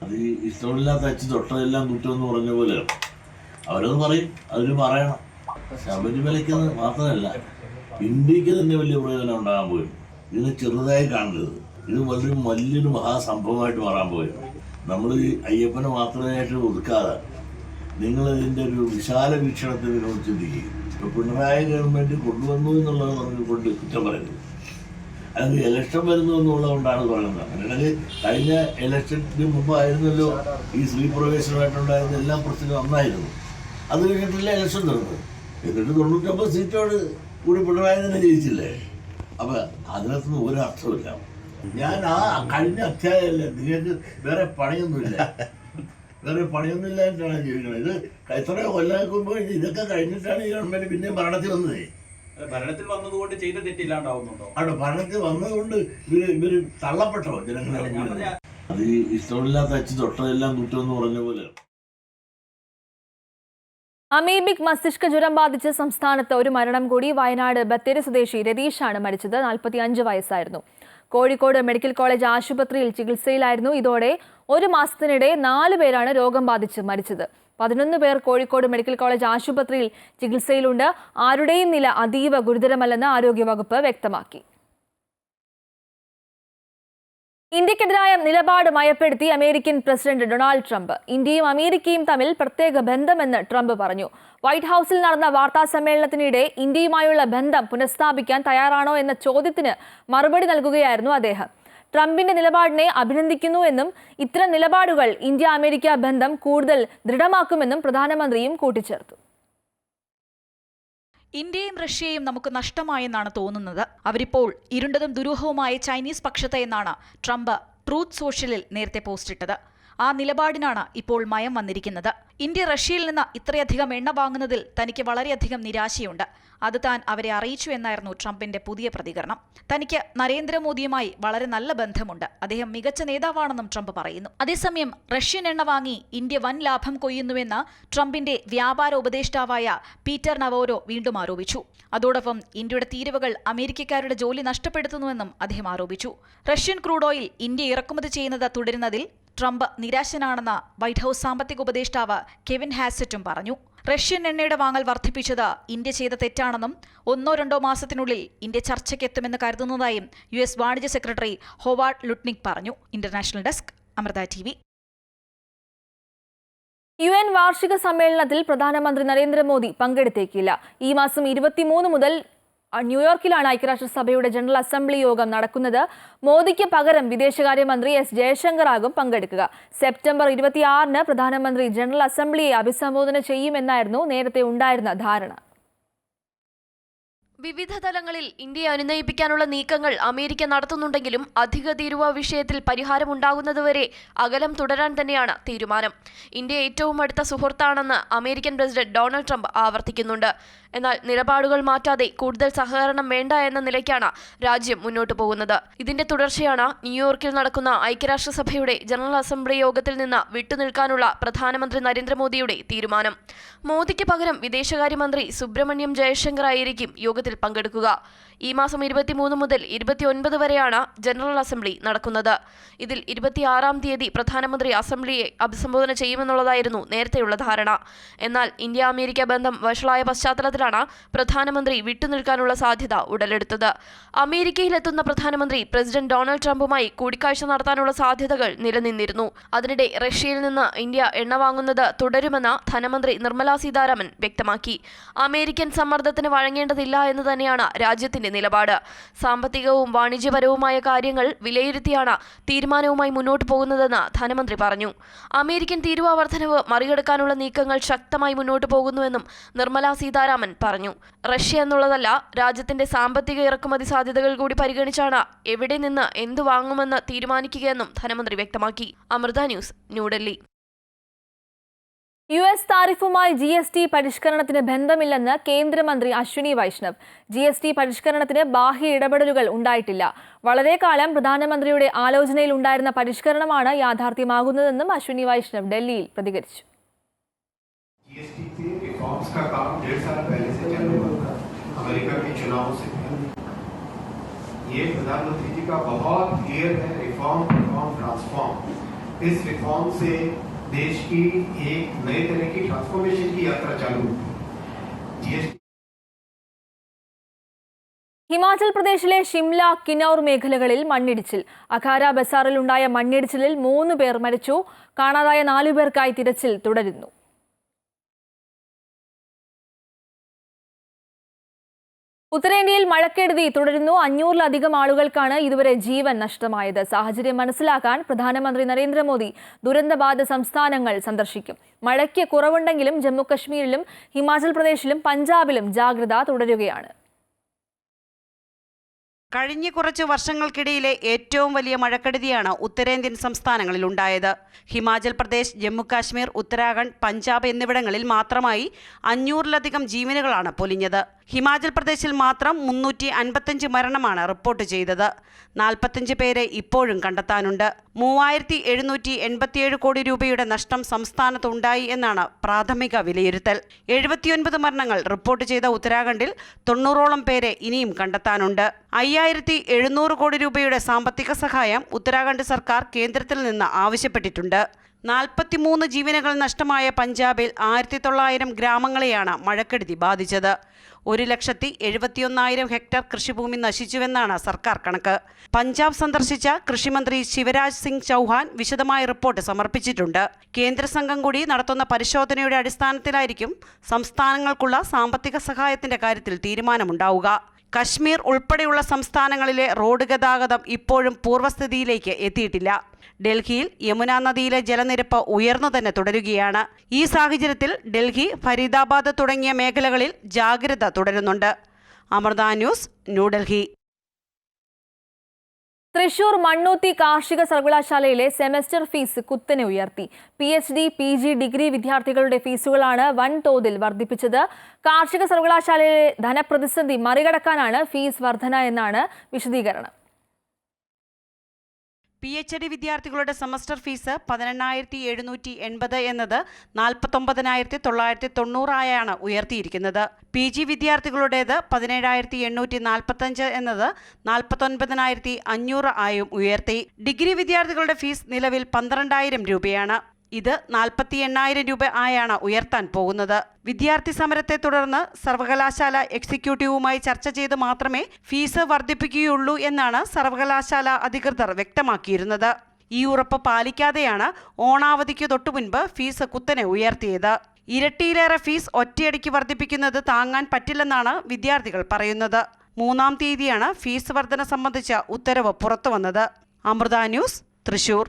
അത് ഇഷ്ടമില്ലാത്ത അച്ചു തൊട്ടതെല്ലാം കുറ്റമെന്ന് പറഞ്ഞ പോലെ അവരത് പറയും, അതിന് പറയണം. ശബരിമലയ്ക്ക് മാത്രമല്ല ഇന്ത്യക്ക് തന്നെ വലിയ പ്രയോജനം ഉണ്ടാകാൻ പോയി. ഇതിനെ ചെറുതായി കാണരുത്, ഇത് വലിയൊരു മഹാസംഭവമായിട്ട് മാറാൻ പോയത്. നമ്മൾ ഈ അയ്യപ്പനെ മാത്രമായിട്ട് ഒതുക്കാതെ നിങ്ങൾ ഇതിൻ്റെ ഒരു വിശാല വീക്ഷണത്തിൽ ചിന്തിക്കുക. ഇപ്പോൾ പിണറായി ഗവൺമെൻറ് കൊണ്ടുവന്നു എന്നുള്ളത് പറഞ്ഞുകൊണ്ട് കുറ്റം പറയുന്നത്, അത് ഇലക്ഷൻ വരുന്നു എന്നുള്ളതുകൊണ്ടാണ് പറയുന്നത്. അങ്ങനെയാണെങ്കിൽ കഴിഞ്ഞ ഇലക്ഷന് മുമ്പായിരുന്നല്ലോ ഈ സ്ത്രീ പ്രവേശനമായിട്ടുണ്ടായിരുന്ന എല്ലാ പ്രശ്നവും നന്നായിരുന്നു. അത് കഴിഞ്ഞിട്ടില്ല ഇലക്ഷൻ നടന്നത്. എന്നിട്ട് 99 സീറ്റോട് കൂടി പിണറായി തന്നെ ജയിച്ചില്ലേ. അപ്പം അതിനകത്തൊന്നും ഒരർത്ഥമില്ല. ഞാൻ കഴിഞ്ഞ അധ്യായമല്ലേ, നിങ്ങൾക്ക് വേറെ പണിയൊന്നുമില്ല എന്നിട്ടാണ് ജീവിക്കുന്നത്. ഇത് എത്രയോ കൊല്ലങ്ങൾക്ക് മുമ്പ് ഇതൊക്കെ കഴിഞ്ഞിട്ടാണ് ഈ ഗവൺമെൻറ് പിന്നെയും ഭരണത്തിൽ വന്നത്. ഭരണത്തിൽ വന്നതുകൊണ്ട് ചെയ്ത തെറ്റില്ലാണ്ടാവുന്നുണ്ടോ? അവിടെ ഭരണത്തിൽ വന്നതുകൊണ്ട് ഇവര് തള്ളപ്പെട്ടോ ജനങ്ങളെ? അത് ഇഷ്ടമില്ലാത്ത അച്ഛൻ തൊട്ടതെല്ലാം കുറ്റമെന്ന് പറഞ്ഞ പോലെ. അമീബിക് മസ്തിഷ്ക ജ്വരം ബാധിച്ച് സംസ്ഥാനത്ത് ഒരു മരണം കൂടി. വയനാട് ബത്തേരി സ്വദേശി രതീഷാണ് മരിച്ചത്. 45 വയസ്സായിരുന്നു. കോഴിക്കോട് മെഡിക്കൽ കോളേജ് ആശുപത്രിയിൽ ചികിത്സയിലായിരുന്നു. ഇതോടെ ഒരു മാസത്തിനിടെ 4 പേരാണ് രോഗം ബാധിച്ച് മരിച്ചത്. 11 പേർ കോഴിക്കോട് മെഡിക്കൽ കോളേജ് ആശുപത്രിയിൽ ചികിത്സയിലുണ്ട്. ആരുടെയും നില അതീവ ഗുരുതരമല്ലെന്ന് ആരോഗ്യവകുപ്പ് വ്യക്തമാക്കി. ഇന്ത്യക്കെതിരായ നിലപാട് മയപ്പെടുത്തി അമേരിക്കൻ പ്രസിഡന്റ് ഡൊണാൾഡ് ട്രംപ്. ഇന്ത്യയും അമേരിക്കയും തമ്മിൽ പ്രത്യേക ബന്ധമെന്ന് ട്രംപ് പറഞ്ഞു. വൈറ്റ് ഹൌസിൽ നടന്ന വാർത്താ സമ്മേളനത്തിനിടെ ഇന്ത്യയുമായുള്ള ബന്ധം പുനഃസ്ഥാപിക്കാൻ തയ്യാറാണോ എന്ന ചോദ്യത്തിന് മറുപടി നൽകുകയായിരുന്നു അദ്ദേഹം. ട്രംപിന്റെ നിലപാടിനെ അഭിനന്ദിക്കുന്നുവെന്നും ഇത്തരം നിലപാടുകൾ ഇന്ത്യ അമേരിക്ക ബന്ധം കൂടുതൽ ദൃഢമാക്കുമെന്നും പ്രധാനമന്ത്രിയും കൂട്ടിച്ചേർത്തു. ഇന്ത്യയും റഷ്യയും നമുക്ക് നഷ്ടമായെന്നാണ് തോന്നുന്നത്. അവരിപ്പോൾ ഇരുണ്ടതും ദുരൂഹവുമായ ചൈനീസ് പക്ഷത്ത് എന്നാണ് ട്രംപ് ട്രൂത്ത് സോഷ്യലിൽ നേരത്തെ പോസ്റ്റിട്ടത്. ആ നിലപാടിനാണ് ഇപ്പോൾ മയം വന്നിരിക്കുന്നത്. ഇന്ത്യ റഷ്യയിൽ നിന്ന് ഇത്രയധികം എണ്ണ വാങ്ങുന്നതിൽ തനിക്ക് വളരെയധികം നിരാശയുണ്ട്. അത് താൻ അവരെ അറിയിച്ചു എന്നായിരുന്നു ട്രംപിന്റെ പുതിയ പ്രതികരണം. തനിക്ക് നരേന്ദ്രമോദിയുമായി വളരെ നല്ല ബന്ധമുണ്ട്. അദ്ദേഹം മികച്ച നേതാവാണെന്നും ട്രംപ് പറയുന്നു. അതേസമയം റഷ്യൻ എണ്ണ വാങ്ങി ഇന്ത്യ വൻ ലാഭം കൊയ്യുന്നുവെന്ന് ട്രംപിന്റെ വ്യാപാര ഉപദേഷ്ടാവായ പീറ്റർ നവോരോ വീണ്ടും ആരോപിച്ചു. അതോടൊപ്പം ഇന്ത്യയുടെ തീരുവകൾ അമേരിക്കക്കാരുടെ ജോലി നഷ്ടപ്പെടുത്തുന്നുവെന്നും അദ്ദേഹം ആരോപിച്ചു. റഷ്യൻ ക്രൂഡ് ഓയിൽ ഇന്ത്യ ഇറക്കുമതി ചെയ്യുന്നത് തുടരുന്നതിൽ ട്രംപ് നിരാശനാണെന്ന് വൈറ്റ് ഹൌസ് സാമ്പത്തിക ഉപദേഷ്ടാവ് കെവിൻ ഹാസറ്റും പറഞ്ഞു. റഷ്യൻ എണ്ണയുടെ വാങ്ങൽ വർദ്ധിപ്പിച്ചത് ഇന്ത്യ ചെയ്ത തെറ്റാണെന്നും 1-2 മാസത്തിനുള്ളിൽ ഇന്ത്യ ചർച്ചയ്ക്കെത്തുമെന്ന് കരുതുന്നതായും US വാണിജ്യ സെക്രട്ടറി ഹോവാർഡ് ലുട്നിക് പറഞ്ഞു. International desk, Amrita TV. UN വാർഷിക സമ്മേളനത്തിൽ പ്രധാനമന്ത്രി നരേന്ദ്രമോദി പങ്കെടുത്തേക്കില്ല. ഈ മാസം 23 മുതൽ ന്യൂയോർക്കിലാണ് ഐക്യരാഷ്ട്രസഭയുടെ ജനറൽ അസംബ്ലി യോഗം നടക്കുന്നത്. മോദിക്ക് പകരം വിദേശകാര്യമന്ത്രി S ജയശങ്കറാകും പങ്കെടുക്കുക. സെപ്റ്റംബർ 26-ന് പ്രധാനമന്ത്രി ജനറൽ അസംബ്ലിയെ അഭിസംബോധന ചെയ്യുമെന്നായിരുന്നു നേരത്തെ ഉണ്ടായിരുന്ന ധാരണ. വിവിധ തലങ്ങളിൽ ഇന്ത്യയെ അനുനയിപ്പിക്കാനുള്ള നീക്കങ്ങൾ അമേരിക്ക നടത്തുന്നുണ്ടെങ്കിലും അധിക തീരുവ വിഷയത്തിൽ പരിഹാരമുണ്ടാകുന്നതുവരെ അകലം തുടരാൻ തന്നെയാണ് തീരുമാനം. ഇന്ത്യ ഏറ്റവും അടുത്ത സുഹൃത്താണെന്ന് അമേരിക്കൻ പ്രസിഡന്റ് ഡൊണാൾഡ് ട്രംപ് ആവർത്തിക്കുന്നുണ്ട്. എന്നാൽ നിലപാടുകൾ മാറ്റാതെ കൂടുതൽ സഹകരണം വേണ്ട എന്ന നിലയ്ക്കാണ് രാജ്യം മുന്നോട്ടു പോകുന്നത്. ഇതിന്റെ തുടർച്ചയാണ് ന്യൂയോർക്കിൽ നടക്കുന്ന ഐക്യരാഷ്ട്രസഭയുടെ ജനറൽ അസംബ്ലി യോഗത്തിൽ നിന്ന് വിട്ടുനിൽക്കാനുള്ള പ്രധാനമന്ത്രി നരേന്ദ്രമോദിയുടെ തീരുമാനം. മോദിക്ക് പകരം വിദേശകാര്യമന്ത്രി സുബ്രഹ്മണ്യം ജയശങ്കർ ആയിരിക്കും യോഗത്തിൽ പങ്കെടുക്കുക. ഈ മാസം 23 മുതൽ 29 വരെയാണ് ജനറൽ അസംബ്ലി നടക്കുന്നത്. ഇതിൽ 26-ാം തീയതി പ്രധാനമന്ത്രി അസംബ്ലിയെ അഭിസംബോധന ചെയ്യുമെന്നുള്ളതായിരുന്നു നേരത്തെയുള്ള ധാരണ. എന്നാൽ ഇന്ത്യ അമേരിക്ക ബന്ധം വഷളായ പശ്ചാത്തലത്തിലാണ് പ്രധാനമന്ത്രി വിട്ടുനിൽക്കാനുള്ള സാധ്യത ഉടലെടുത്തത്. അമേരിക്കയിലെത്തുന്ന പ്രധാനമന്ത്രി പ്രസിഡന്റ് ഡൊണാൾഡ് ട്രംപുമായി കൂടിക്കാഴ്ച നടത്താനുള്ള സാധ്യതകൾ നിലനിന്നിരുന്നു. അതിനിടെ റഷ്യയിൽ നിന്ന് ഇന്ത്യ എണ്ണ വാങ്ങുന്നത് തുടരുമെന്ന് ധനമന്ത്രി നിർമ്മലാ സീതാരാമൻ വ്യക്തമാക്കി. അമേരിക്കൻ സമ്മർദ്ദത്തിന് വഴങ്ങേണ്ടതില്ല എന്ന് തന്നെയാണ് രാജ്യത്തിന്റെ നിലപാട്. സാമ്പത്തികവും വാണിജ്യപരവുമായ കാര്യങ്ങൾ വിലയിരുത്തിയാണ് തീരുമാനവുമായി മുന്നോട്ട് പോകുന്നതെന്ന് ധനമന്ത്രി പറഞ്ഞു. അമേരിക്കൻ തീരുവ വർധനവ് മറികടക്കാനുള്ള നീക്കങ്ങൾ ശക്തമായി മുന്നോട്ട് പോകുന്നുവെന്നും നിർമ്മലാ സീതാരാമൻ പറഞ്ഞു. റഷ്യ എന്നുള്ളതല്ല, രാജ്യത്തിന്റെ സാമ്പത്തിക ഇറക്കുമതി സാധ്യതകൾ കൂടി പരിഗണിച്ചാണ് എവിടെ നിന്ന് എന്തു വാങ്ങുമെന്ന് തീരുമാനിക്കുകയെന്നും ധനമന്ത്രി വ്യക്തമാക്കി. അമൃത ന്യൂസ്, ന്യൂഡൽഹി. US താരിഫുമായി GST പരിഷ്കരണത്തിന് ബന്ധമില്ലെന്ന് കേന്ദ്രമന്ത്രി അശ്വിനി വൈഷ്ണവ്. GST പരിഷ്കരണത്തിന് ബാഹ്യ ഇടപെടലുകൾ ഉണ്ടായിട്ടില്ല. വളരെ കാലം പ്രധാനമന്ത്രിയുടെ ആലോചനയിൽ ഉണ്ടായിരുന്ന പരിഷ്കരണമാണ് യാഥാർത്ഥ്യമാകുന്നതെന്നും അശ്വിനി വൈഷ്ണവ് ഡൽഹിയിൽ പ്രതികരിച്ചു. GST के रिफॉर्म्स का काम 1.5 साल पहले से चालू हुआ था, अमेरिका के चुनावों से पहले। ये प्रधानमंत्री जी का बहुत क्लियर है, रिफॉर्म ट्रांसफॉर्म। इस रिफॉर्म से देश की एक नए तरह की ट्रांसफॉर्मेशन की यात्रा चालू हुई। ഹിമാചൽ പ്രദേശിലെ ഷിംല, കിന്നൌർ മേഖലകളിൽ മണ്ണിടിച്ചിൽ. അഖാര ബസാറിലുണ്ടായ മണ്ണിടിച്ചിലിൽ 3 പേർ മരിച്ചു. കാണാതായ 4 പേർക്കായി തിരച്ചിൽ തുടരുന്നു. ഉത്തരേന്ത്യയിൽ മഴക്കെടുതി തുടരുന്നു. 500-ലധികം ആളുകൾക്കാണ് ഇതുവരെ ജീവൻ നഷ്ടമായത്. സാഹചര്യം മനസ്സിലാക്കാൻ പ്രധാനമന്ത്രി നരേന്ദ്രമോദി ദുരന്തബാധിത സംസ്ഥാനങ്ങൾ സന്ദർശിക്കും. മഴയ്ക്ക് കുറവുണ്ടെങ്കിലും ജമ്മുകശ്മീരിലും ഹിമാചൽ പ്രദേശിലും പഞ്ചാബിലും ജാഗ്രത തുടരുകയാണ്. കഴിഞ്ഞ കുറച്ച് വർഷങ്ങൾക്കിടയിലെ ഏറ്റവും വലിയ മഴക്കെടുതിയാണ് ഉത്തരേന്ത്യൻ സംസ്ഥാനങ്ങളിൽ ഉണ്ടായത്. ഹിമാചൽ പ്രദേശ്, ജമ്മുകാശ്മീർ, ഉത്തരാഖണ്ഡ്, പഞ്ചാബ് എന്നിവിടങ്ങളിൽ മാത്രമായി 500-ലധികം ജീവനുകളാണ് പൊലിഞ്ഞത്. ഹിമാചൽ പ്രദേശിൽ മാത്രം 355 മരണമാണ് റിപ്പോർട്ട് ചെയ്തത്. 45 പേരെ ഇപ്പോഴും കണ്ടെത്താനുണ്ട്. 3787 കോടി രൂപയുടെ നഷ്ടം സംസ്ഥാനത്ത് ഉണ്ടായി എന്നാണ് പ്രാഥമിക വിലയിരുത്തൽ. 79 മരണങ്ങൾ റിപ്പോർട്ട് ചെയ്ത ഉത്തരാഖണ്ഡിൽ 90ഓളം പേരെ ഇനിയും കണ്ടെത്താനുണ്ട്. 5700 കോടി രൂപയുടെ സാമ്പത്തിക സഹായം ഉത്തരാഖണ്ഡ് സർക്കാർ കേന്ദ്രത്തിൽ നിന്ന് ആവശ്യപ്പെട്ടിട്ടുണ്ട്. 43 ജീവനുകൾ നഷ്ടമായ പഞ്ചാബിൽ 1900 ഗ്രാമങ്ങളെയാണ് മഴക്കെടുതി ബാധിച്ചത്. 1,71,000 ഹെക്ടർ കൃഷിഭൂമി നശിച്ചുവെന്നാണ് സർക്കാർ കണക്ക്. പഞ്ചാബ് സന്ദർശിച്ച കൃഷിമന്ത്രി ശിവരാജ് സിംഗ് ചൗഹാൻ വിശദമായ റിപ്പോർട്ട് സമർപ്പിച്ചിട്ടുണ്ട്. കേന്ദ്ര സംഘം കൂടി നടത്തുന്ന പരിശോധനയുടെ അടിസ്ഥാനത്തിലായിരിക്കും സംസ്ഥാനങ്ങൾക്കുള്ള സാമ്പത്തിക സഹായത്തിന്റെ കാര്യത്തിൽ തീരുമാനമുണ്ടാവുക. കശ്മീർ ഉൾപ്പെടെയുള്ള സംസ്ഥാനങ്ങളിലെ റോഡ് ഗതാഗതം ഇപ്പോഴും പൂർവ്വസ്ഥിതിയിലേക്ക് എത്തിയിട്ടില്ല. ഡൽഹിയിൽ യമുന നദിയിലെ ജലനിരപ്പ് ഉയർന്നു തന്നെ തുടരുകയാണ്. ഈ സാഹചര്യത്തിൽ ഡൽഹി, ഫരീദാബാദ് തുടങ്ങിയ മേഖലകളിൽ ജാഗ്രത തുടരുന്നുണ്ട്. അമൃത ന്യൂസ്, ന്യൂഡൽഹി. തൃശൂർ മണ്ണൂത്തി കാർഷിക സർവകലാശാലയിലെ സെമസ്റ്റർ ഫീസ് കുത്തനെ ഉയർത്തി. PhD, PG, ഡിഗ്രി വിദ്യാർത്ഥികളുടെ ഫീസുകളാണ് വൻതോതിൽ വർദ്ധിപ്പിച്ചത്. കാർഷിക സർവകലാശാലയിലെ ധനപ്രതിസന്ധി മറികടക്കാനാണ് ഫീസ് വർധന എന്നാണ് വിശദീകരണം. PhD വിദ്യാർത്ഥികളുടെ സെമസ്റ്റർ ഫീസ് 18,780 എന്നത് 49,990 ആയാണ് ഉയർത്തിയിരിക്കുന്നത്. PG വിദ്യാർത്ഥികളുടേത് 17,845 എന്നത് 49,500 ആയും ഉയർത്തി. ഡിഗ്രി വിദ്യാർത്ഥികളുടെ ഫീസ് നിലവിൽ 12,000 രൂപയാണ്. ഇത് 48,000 രൂപ ആയാണ് ഉയർത്താൻ പോകുന്നത്. വിദ്യാർത്ഥി സമരത്തെ തുടർന്ന് സർവകലാശാല എക്സിക്യൂട്ടീവുമായി ചർച്ച ചെയ്ത് മാത്രമേ ഫീസ് വർദ്ധിപ്പിക്കുകയുള്ളൂ എന്നാണ് സർവകലാശാല അധികൃതർ വ്യക്തമാക്കിയിരുന്നത്. ഈ ഉറപ്പ് പാലിക്കാതെയാണ് ഓണാവധിക്ക് തൊട്ടുമുൻപ് ഫീസ് കുത്തനെ ഉയർത്തിയത്. ഇരട്ടിയിലേറെ ഫീസ് ഒറ്റയടിക്ക് വർദ്ധിപ്പിക്കുന്നത് താങ്ങാൻ പറ്റില്ലെന്നാണ് വിദ്യാർത്ഥികൾ പറയുന്നത്. 3-ാം തീയതിയാണ് ഫീസ് വർധന സംബന്ധിച്ച ഉത്തരവ് പുറത്തുവന്നത്. അമൃത ന്യൂസ്, തൃശൂർ.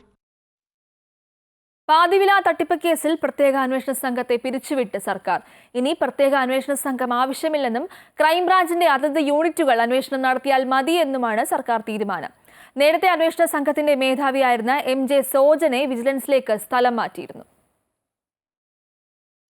പാതിവില തട്ടിപ്പ് കേസിൽ പ്രത്യേക അന്വേഷണ സംഘത്തെ പിരിച്ചുവിട്ട് സർക്കാർ. ഇനി പ്രത്യേക അന്വേഷണ സംഘം ആവശ്യമില്ലെന്നും ക്രൈംബ്രാഞ്ചിന്റെ അതത് യൂണിറ്റുകൾ അന്വേഷണം നടത്തിയാൽ മതിയെന്നുമാണ് സർക്കാർ തീരുമാനം. നേരത്തെ അന്വേഷണ സംഘത്തിന്റെ മേധാവിയായിരുന്ന MJ സോജനെ വിജിലൻസിലേക്ക് സ്ഥലം മാറ്റിയിരുന്നു.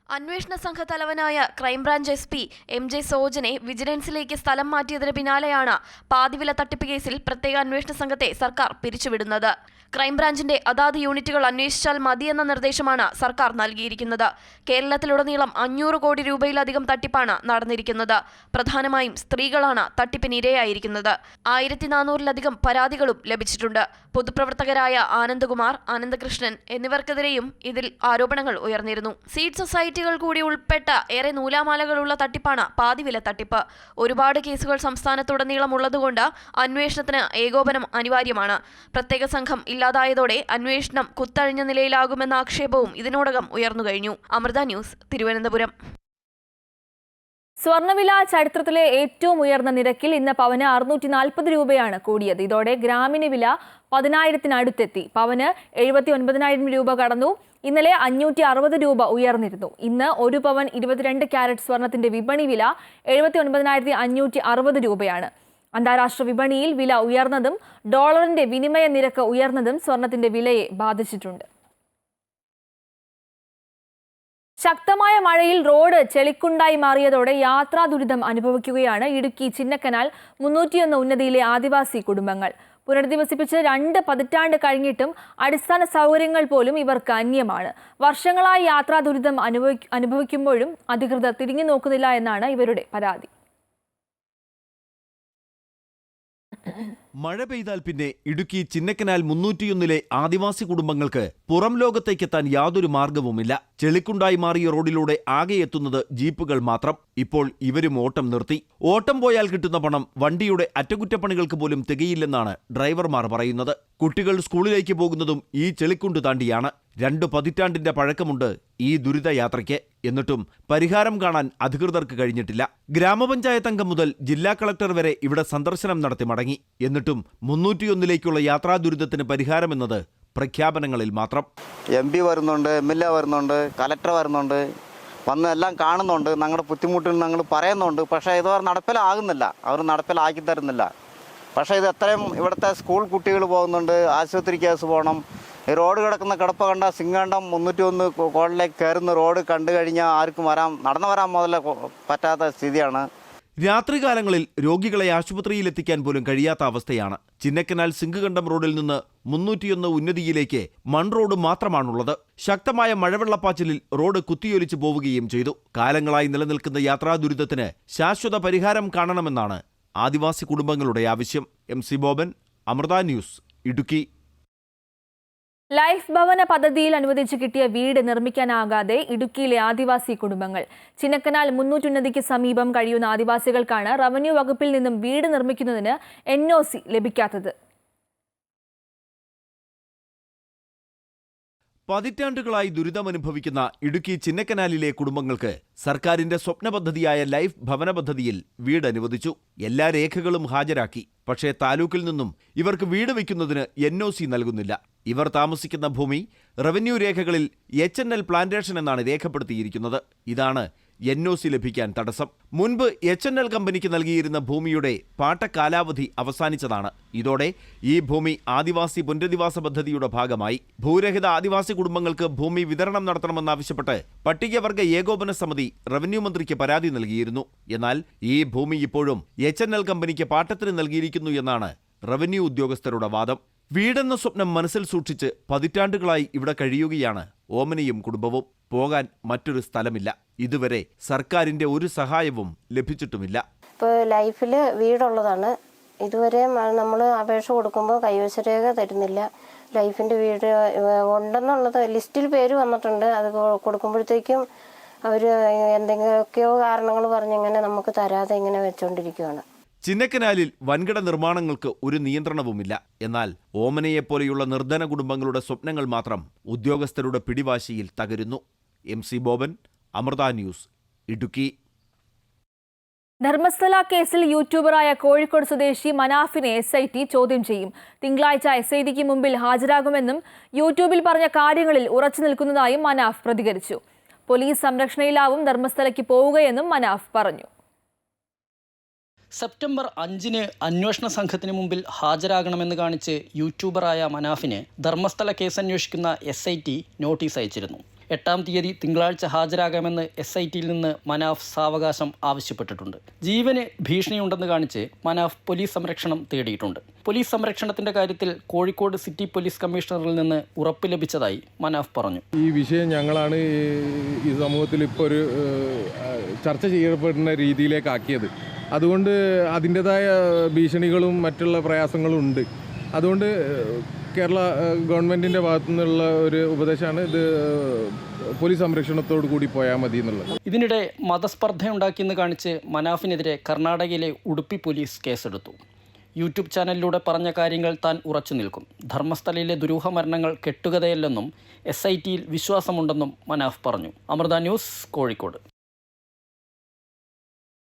അന്വേഷണ സംഘ തലവനായ ക്രൈംബ്രാഞ്ച് SP MJ സോജനെ വിജിലൻസിലേക്ക് സ്ഥലം മാറ്റിയതിന് പിന്നാലെയാണ് പാതിവില തട്ടിപ്പ് കേസിൽ പ്രത്യേക അന്വേഷണ സംഘത്തെ സർക്കാർ പിരിച്ചുവിടുന്നത്. ക്രൈംബ്രാഞ്ചിന്റെ അതാത് യൂണിറ്റുകൾ അന്വേഷിച്ചാൽ മതിയെന്ന നിർദ്ദേശമാണ് സർക്കാർ നൽകിയിരിക്കുന്നത്. കേരളത്തിലുടനീളം 500 കോടി രൂപയിലധികം തട്ടിപ്പാണ് നടന്നിരിക്കുന്നത്. പ്രധാനമായും സ്ത്രീകളാണ് തട്ടിപ്പിനിരയായിരിക്കുന്നത്. 1400-ലധികം പരാതികളും ലഭിച്ചിട്ടുണ്ട്. പൊതുപ്രവർത്തകരായ ആനന്ദകുമാർ, അനന്തകൃഷ്ണൻ എന്നിവർക്കെതിരെയും ഇതിൽ ആരോപണങ്ങൾ ഉയർന്നിരുന്നു. സീഡ് സൊസൈറ്റികൾ കൂടി ഉൾപ്പെട്ട ഏറെ നൂലാമാലകളുള്ള തട്ടിപ്പാണ് പാതിവില തട്ടിപ്പ്. ഒരുപാട് കേസുകൾ സംസ്ഥാനത്തുടനീളം ഉള്ളതുകൊണ്ട് അന്വേഷണത്തിന് ഏകോപനം അനിവാര്യമാണ്. പ്രത്യേക സംഘം ഇല്ലാതായതോടെ അന്വേഷണം കുത്തഴിഞ്ഞ നിലയിലാകുമെന്ന ആക്ഷേപവും ഇതിനോടകം ഉയർന്നുകഴിഞ്ഞു. അമൃത ന്യൂസ്, തിരുവനന്തപുരം. സ്വർണ്ണവില ചരിത്രത്തിലെ ഏറ്റവും ഉയർന്ന നിരക്കിൽ ഇന്ന് പവന് 640 രൂപയാണ് കൂടിയത്. ഇതോടെ ഗ്രാമിന് വില 10,000-അടുത്തെത്തി. പവന് 79,000 രൂപ കടന്നു. ഇന്നലെ 560 രൂപ ഉയർന്നിരുന്നു. ഇന്ന് 1 പവൻ 22 ക്യാരറ്റ് സ്വർണത്തിന്റെ വിപണി വില 79,560 രൂപയാണ്. അന്താരാഷ്ട്ര വിപണിയിൽ വില ഉയർന്നതും ഡോളറിന്റെ വിനിമയ നിരക്ക് ഉയർന്നതും സ്വർണത്തിന്റെ വിലയെ ബാധിച്ചിട്ടുണ്ട്. ശക്തമായ മഴയിൽ റോഡ് ചെളിക്കുണ്ടായി മാറിയതോടെ യാത്രാ ദുരിതം അനുഭവിക്കുകയാണ് ഇടുക്കി ചിന്നക്കനാൽ 301 ഉന്നതിയിലെ ആദിവാസി കുടുംബങ്ങൾ. പുനരധിവസിപ്പിച്ച് 2 പതിറ്റാണ്ട് കഴിഞ്ഞിട്ടും അടിസ്ഥാന സൗകര്യങ്ങൾ പോലും ഇവർക്ക് അന്യമാണ്. വർഷങ്ങളായി യാത്രാ ദുരിതം അനുഭവിക്കുമ്പോഴും അധികൃതർ തിരിഞ്ഞു നോക്കുന്നില്ല എന്നാണ് ഇവരുടെ പരാതി. മഴ പെയ്താൽ പിന്നെ ഇടുക്കി ചിന്നക്കനാൽ 301-ലെ ആദിവാസി കുടുംബങ്ങൾക്ക് പുറം ലോകത്തേക്കെത്താൻ യാതൊരു മാർഗവുമില്ല. ചെളിക്കുണ്ടായി മാറിയ റോഡിലൂടെ ആകെ എത്തുന്നത് ജീപ്പുകൾ മാത്രം. ഇപ്പോൾ ഇവരും ഓട്ടം നിർത്തി. ഓട്ടം പോയാൽ കിട്ടുന്ന പണം വണ്ടിയുടെ അറ്റകുറ്റപ്പണികൾക്ക് പോലും തികയില്ലെന്നാണ് ഡ്രൈവർമാർ പറയുന്നത്. കുട്ടികൾ സ്കൂളിലേക്ക് പോകുന്നതും ഈ ചെളിക്കുണ്ട് താണ്ടിയാണ്. 2 പതിറ്റാണ്ടിന്റെ പഴക്കമുണ്ട് ഈ ദുരിതയാത്രയ്ക്ക്. എന്നിട്ടും പരിഹാരം കാണാൻ അധികൃതർക്ക് കഴിഞ്ഞിട്ടില്ല. ഗ്രാമപഞ്ചായത്ത് അംഗം മുതൽ ജില്ലാ കളക്ടർ വരെ ഇവിടെ സന്ദർശനം നടത്തി മടങ്ങി. എന്നിട്ടും 301-ലേക്കുള്ള യാത്രാ ദുരിതത്തിന് പരിഹാരമെന്നത് പ്രഖ്യാപനങ്ങളിൽ മാത്രം. MP വരുന്നുണ്ട്, MLA വരുന്നുണ്ട്, കലക്ടർ വരുന്നുണ്ട്, വന്ന് എല്ലാം കാണുന്നുണ്ട്, ഞങ്ങളുടെ ബുദ്ധിമുട്ടുകൾ ഞങ്ങൾ പറയുന്നുണ്ട്. പക്ഷേ ഇതുവരെ നടപ്പിലാകുന്നില്ല, അവർ നടപ്പിലാക്കി തരുന്നില്ല. പക്ഷേ ഇത് എത്രയും ഇവിടുത്തെ സ്കൂൾ കുട്ടികൾ പോകുന്നുണ്ട്, ആശുപത്രി കേസ് പോകണം. ഈ റോഡ് കിടക്കുന്ന കിടപ്പ് കണ്ട സിംഗാണ്ടം 301 കോളിലേക്ക് കയറുന്ന റോഡ് കണ്ടു കഴിഞ്ഞാൽ ആർക്കും നടന്നു വരാൻ മുതലേ പറ്റാത്ത സ്ഥിതിയാണ്. രാത്രികാലങ്ങളിൽ രോഗികളെ ആശുപത്രിയിലെത്തിക്കാൻ പോലും കഴിയാത്ത അവസ്ഥയാണ്. ചിന്നക്കനാൽ സിംഗുകണ്ടം റോഡിൽ നിന്ന് 301 ഉന്നതിയിലേക്ക് മൺ റോഡ് മാത്രമാണുള്ളത്. ശക്തമായ മഴവെള്ളപ്പാച്ചിലിൽ റോഡ് കുത്തിയൊലിച്ചു പോവുകയും ചെയ്തു. കാലങ്ങളായി നിലനിൽക്കുന്ന യാത്രാ ദുരിതത്തിന് ശാശ്വത പരിഹാരം കാണണമെന്നാണ് ആദിവാസി കുടുംബങ്ങളുടെ ആവശ്യം. MC Boban, Amrita news, Idukki. Life ഭവന പദ്ധതിയിൽ അനുവദിച്ചു കിട്ടിയ വീട് നിർമ്മിക്കാനാകാതെ ഇടുക്കിയിലെ ആദിവാസി കുടുംബങ്ങൾ. ചിന്നക്കനാൽ 300 ഉന്നതിക്ക് സമീപം കഴിയുന്ന ആദിവാസികൾക്കാണ് റവന്യൂ വകുപ്പിൽ നിന്നും വീട് നിർമ്മിക്കുന്നതിന് NOC ലഭിക്കാത്തത്. പതിറ്റാണ്ടുകളായി ദുരിതമനുഭവിക്കുന്ന ഇടുക്കി ചിന്നക്കനാലിലെ കുടുംബങ്ങൾക്ക് സർക്കാരിന്റെ സ്വപ്ന പദ്ധതിയായ ലൈഫ് ഭവന പദ്ധതിയിൽ വീട് അനുവദിച്ചു. എല്ലാ രേഖകളും ഹാജരാക്കി. പക്ഷേ താലൂക്കിൽ നിന്നും ഇവർക്ക് വീട് വയ്ക്കുന്നതിന് NOC നൽകുന്നില്ല. ഇവർ താമസിക്കുന്ന ഭൂമി റവന്യൂ രേഖകളിൽ HNL പ്ലാന്റേഷൻ എന്നാണ് രേഖപ്പെടുത്തിയിരിക്കുന്നത്. ഇതാണ് NOC ലഭിക്കാൻ തടസ്സം. മുൻപ് HNL കമ്പനിക്ക് നൽകിയിരുന്ന ഭൂമിയുടെ പാട്ടകാലാവധി അവസാനിച്ചതാണ്. ഇതോടെ ഈ ഭൂമി ആദിവാസി പുനരധിവാസ പദ്ധതിയുടെ ഭാഗമായി. ഭൂരഹിത ആദിവാസി കുടുംബങ്ങൾക്ക് ഭൂമി വിതരണം നടത്തണമെന്നാവശ്യപ്പെട്ട് പട്ടികവർഗ ഏകോപന സമിതി റവന്യൂ മന്ത്രിക്ക് പരാതി നൽകിയിരുന്നു. എന്നാൽ ഈ ഭൂമി ഇപ്പോഴും HNL കമ്പനിക്ക് പാട്ടത്തിന് നൽകിയിരിക്കുന്നു എന്നാണ് റവന്യൂ ഉദ്യോഗസ്ഥരുടെ വാദം. വീടെന്ന സ്വപ്നം മനസ്സിൽ സൂക്ഷിച്ച് പതിറ്റാണ്ടുകളായി ഇവിടെ കഴിയുകയാണ് ഓമനയും കുടുംബവും. പോകാൻ മറ്റൊരു സ്ഥലമില്ല. ഇതുവരെ സർക്കാരിന്റെ ഒരു സഹായവും ലഭിച്ചിട്ടുമില്ല. ഇപ്പോൾ ലൈഫിൽ വീടുള്ളതാണ്. ഇതുവരെ നമ്മൾ അപേക്ഷ കൊടുക്കുമ്പോൾ കൈവശരേഖ തരുന്നില്ല. ലൈഫിൻ്റെ വീട് ഉണ്ടെന്നുള്ളത് ലിസ്റ്റിൽ പേര് വന്നിട്ടുണ്ട്. അത് കൊടുക്കുമ്പോഴത്തേക്കും അവർ എന്തെങ്കിലുമൊക്കെയോ കാരണങ്ങൾ പറഞ്ഞിങ്ങനെ നമുക്ക് തരാതെ ഇങ്ങനെ വെച്ചുകൊണ്ടിരിക്കുകയാണ്. ചിന്നക്കനാലിൽ വൻകിട നിർമ്മാണങ്ങൾക്ക് ഒരു നിയന്ത്രണവുമില്ല. എന്നാൽ ഓമനയെപ്പോലെയുള്ള നിർധന കുടുംബങ്ങളുടെ സ്വപ്നങ്ങൾ മാത്രം ഉദ്യോഗസ്ഥരുടെ പിടിവാശിയിൽ തകരുന്നു. MC Boban, Amrita news, Idukki. ധർമ്മസ്ഥല കേസിൽ യൂട്യൂബറായ കോഴിക്കോട് സ്വദേശി മനാഫിനെ SIT ചോദ്യം ചെയ്യും. തിങ്കളാഴ്ച SITക്ക് മുമ്പിൽ ഹാജരാകുമെന്നും യൂട്യൂബിൽ പറഞ്ഞ കാര്യങ്ങളിൽ ഉറച്ചു നിൽക്കുന്നതായും മനാഫ് പ്രതികരിച്ചു. പോലീസ് സംരക്ഷണയിലാവും ധർമ്മസ്ഥലയ്ക്ക് പോവുകയെന്നും മനാഫ് പറഞ്ഞു. സെപ്റ്റംബർ 5 അന്വേഷണ സംഘത്തിന് മുമ്പിൽ ഹാജരാകണമെന്ന് കാണിച്ച് യൂട്യൂബറായ മനാഫിന് ധർമ്മസ്ഥല കേസ് അന്വേഷിക്കുന്ന SIT നോട്ടീസ് അയച്ചിരുന്നു. 8-ാം തീയതി തിങ്കളാഴ്ച ഹാജരാകാമെന്ന് SITയിൽ നിന്ന് മനാഫ് സാവകാശം ആവശ്യപ്പെട്ടിട്ടുണ്ട്. ജീവന് ഭീഷണിയുണ്ടെന്ന് കാണിച്ച് മനാഫ് പോലീസ് സംരക്ഷണം തേടിയിട്ടുണ്ട്. പോലീസ് സംരക്ഷണത്തിന്റെ കാര്യത്തിൽ കോഴിക്കോട് സിറ്റി പോലീസ് കമ്മീഷണറിൽ നിന്ന് ഉറപ്പ് ലഭിച്ചതായി മനാഫ് പറഞ്ഞു. ഈ വിഷയം ഞങ്ങളാണ് ഈ സമൂഹത്തിൽ ഇപ്പോൾ ഒരു ചർച്ച ചെയ്യപ്പെടുന്ന രീതിയിലേക്കാക്കിയത്. അതുകൊണ്ട് അതിൻ്റെതായ ഭീഷണികളും മറ്റുള്ള പ്രയാസങ്ങളും ഉണ്ട്. അതുകൊണ്ട് കേരള ഗവൺമെൻറ്റിൻ്റെ ഭാഗത്തു നിന്നുള്ള ഒരു ഉപദേശമാണ് ഇത് പോലീസ് സംരക്ഷണത്തോടു കൂടി പോയാൽ മതി എന്നുള്ളത്. ഇതിനിടെ മതസ്പർദ്ധയുണ്ടാക്കിയെന്ന് കാണിച്ച് മനാഫിനെതിരെ കർണാടകയിലെ ഉടുപ്പി പോലീസ് കേസെടുത്തു. യൂട്യൂബ് ചാനലിലൂടെ പറഞ്ഞ കാര്യങ്ങൾ താൻ ഉറച്ചു നിൽക്കും. ധർമ്മസ്ഥലയിലെ ദുരൂഹ മരണങ്ങൾ കെട്ടുകഥയല്ലെന്നും SITയിൽ വിശ്വാസമുണ്ടെന്നും മനാഫ് പറഞ്ഞു. അമൃത ന്യൂസ്, കോഴിക്കോട്.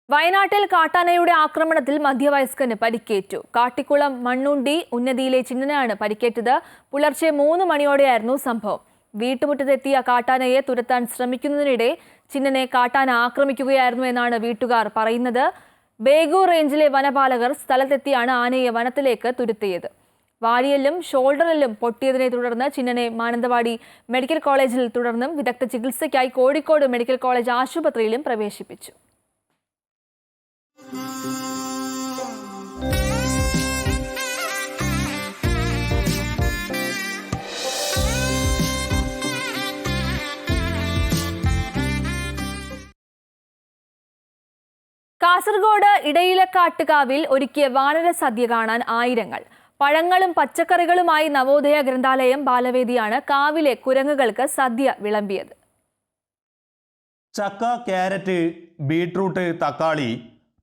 വയനാട്ടിൽ കാട്ടാനയുടെ ആക്രമണത്തിൽ മധ്യവയസ്കന് പരിക്കേറ്റു. കാട്ടിക്കുളം മണ്ണുണ്ടി ഉന്നതിയിലെ ചിന്നനാണ് പരിക്കേറ്റത്. പുലർച്ചെ 3 മണിയോടെയായിരുന്നു സംഭവം. വീട്ടുമുറ്റത്തെത്തിയ കാട്ടാനയെ തുരത്താൻ ശ്രമിക്കുന്നതിനിടെ ചിന്നനെ കാട്ടാന ആക്രമിക്കുകയായിരുന്നു എന്നാണ് വീട്ടുകാർ പറയുന്നത്. ബേഗൂർ റേഞ്ചിലെ വനപാലകർ സ്ഥലത്തെത്തിയാണ് ആനയെ വനത്തിലേക്ക് തുരത്തിയത്. വാരിയല്ലും ഷോൾഡറിലും പൊട്ടിയതിനെ തുടർന്ന് ചിന്നനെ മാനന്തവാടി മെഡിക്കൽ കോളേജിൽ തുടർന്നും വിദഗ്ധ ചികിത്സയ്ക്കായി കോഴിക്കോട് മെഡിക്കൽ കോളേജ് ആശുപത്രിയിലും പ്രവേശിപ്പിച്ചു. കാസർഗോഡ് ഇടയിലക്കാട്ടുകാവിൽ ഒരുക്കിയ വാനര സദ്യ കാണാൻ ആയിരങ്ങൾ. പഴങ്ങളും പച്ചക്കറികളുമായി നവോദയ ഗ്രന്ഥാലയം ബാലവേദിയാണ് കാവിലെ കുരങ്ങുകൾക്ക് സദ്യ വിളമ്പിയത്. ചക്ക, ക്യാരറ്റ്, ബീട്രൂട്ട്, തക്കാളി,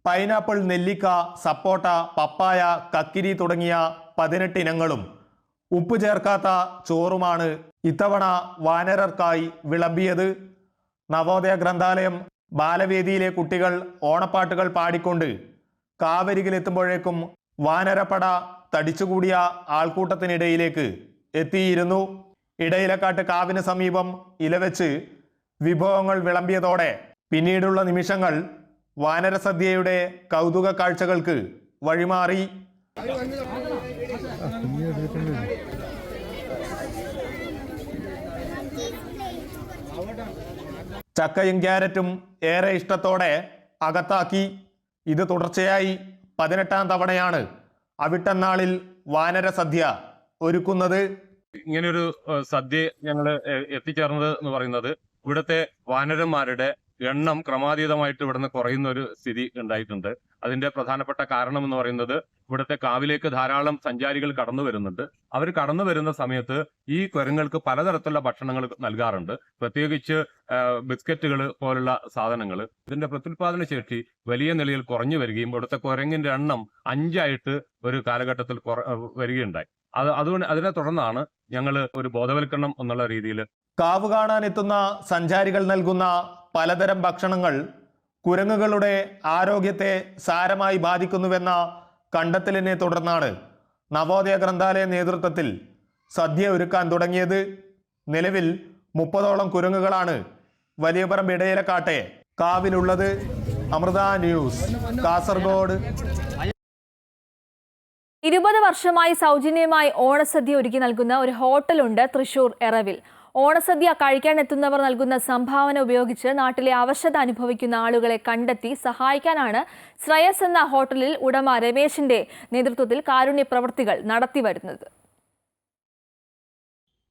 പൈനാപ്പിൾ, നെല്ലിക്ക, സപ്പോട്ട, പപ്പായ, കക്കിരി തുടങ്ങിയ 18 ഇനങ്ങളും ഉപ്പ് ചേർക്കാത്ത ചോറുമാണ് ഇത്തവണ വാനരർക്കായി വിളമ്പിയത്. നവോദയ ഗ്രന്ഥാലയം ബാലവേദിയിലെ കുട്ടികൾ ഓണപ്പാട്ടുകൾ പാടിക്കൊണ്ട് കാവരികിലെത്തുമ്പോഴേക്കും വാനരപ്പട തടിച്ചുകൂടിയ ആൾക്കൂട്ടത്തിനിടയിലേക്ക് എത്തിയിരുന്നു. ഇടയിലക്കാട്ട് കാവിന് സമീപം ഇലവെച്ച് വിഭവങ്ങൾ വിളമ്പിയതോടെ പിന്നീടുള്ള നിമിഷങ്ങൾ വാനരസദ്യയുടെ കൗതുക കാഴ്ചകൾക്ക് വഴിമാറി. ചക്കയും ക്യാരറ്റും ഏറെ ഇഷ്ടത്തോടെ അകത്താക്കി. ഇത് തുടർച്ചയായി 18ാം തവണയാണ് അവിട്ടന്നാളിൽ വാനര സദ്യ ഒരുക്കുന്നത്. ഇങ്ങനൊരു സദ്യ ഞങ്ങൾ എത്തിച്ചേർന്നത് എന്ന് പറയുന്നത് ഇവിടുത്തെ വാനരന്മാരുടെ എണ്ണം ക്രമാതീതമായിട്ട് ഇവിടുന്ന് കുറയുന്ന ഒരു സ്ഥിതി ഉണ്ടായിട്ടുണ്ട്. അതിന്റെ പ്രധാനപ്പെട്ട കാരണം എന്ന് പറയുന്നത് ഇവിടുത്തെ കാവിലേക്ക് ധാരാളം സഞ്ചാരികൾ കടന്നു വരുന്നുണ്ട്. അവർ കടന്നു വരുന്ന സമയത്ത് ഈ കുരങ്ങൾക്ക് പലതരത്തിലുള്ള ഭക്ഷണങ്ങൾ നൽകാറുണ്ട്, പ്രത്യേകിച്ച് ബിസ്ക്കറ്റുകൾ പോലുള്ള സാധനങ്ങൾ. ഇതിന്റെ പ്രത്യുൽപാദന ശേഷി വലിയ നിലയിൽ കുറഞ്ഞു വരികയും ഇവിടുത്തെ കുരങ്ങിന്റെ എണ്ണം 5 ഒരു കാലഘട്ടത്തിൽ വരികയുണ്ടായി. അതുകൊണ്ട് അതിനെ തുടർന്നാണ് ഞങ്ങൾ ഒരു ബോധവൽക്കരണം എന്നുള്ള രീതിയിൽ കാവ് കാണാനെത്തുന്ന സഞ്ചാരികൾ നൽകുന്ന പലതരം ഭക്ഷണങ്ങൾ കുരങ്ങുകളുടെ ആരോഗ്യത്തെ സാരമായി ബാധിക്കുന്നുവെന്ന കണ്ടെത്തലിനെ തുടർന്നാണ് നവോദയ ഗ്രന്ഥാലയ നേതൃത്വത്തിൽ സദ്യ ഒരുക്കാൻ തുടങ്ങിയത്. നിലവിൽ 30ഓളം കുരങ്ങുകളാണ് വലിയപറമ്പ് ഇടയിലക്കാട്ടെ കാവിലുള്ളത്. അമൃത ന്യൂസ്, കാസർഗോഡ്. 20 വർഷമായി സൗജന്യമായി ഓണസദ്യ ഒരുക്കി നൽകുന്ന ഒരു ഹോട്ടലുണ്ട് തൃശൂർ എറവിൽ. ഓണസദ്യ കഴിക്കാനെത്തുന്നവർ നൽകുന്ന സംഭാവന ഉപയോഗിച്ച് നാട്ടിലെ അവശത അനുഭവിക്കുന്ന ആളുകളെ കണ്ടെത്തി സഹായിക്കാനാണ് ശ്രേയസ് എന്ന ഹോട്ടലിൽ ഉടമ രമേശിന്റെ നേതൃത്വത്തിൽ കാരുണ്യ പ്രവൃത്തികൾ നടത്തിവരുന്നത്.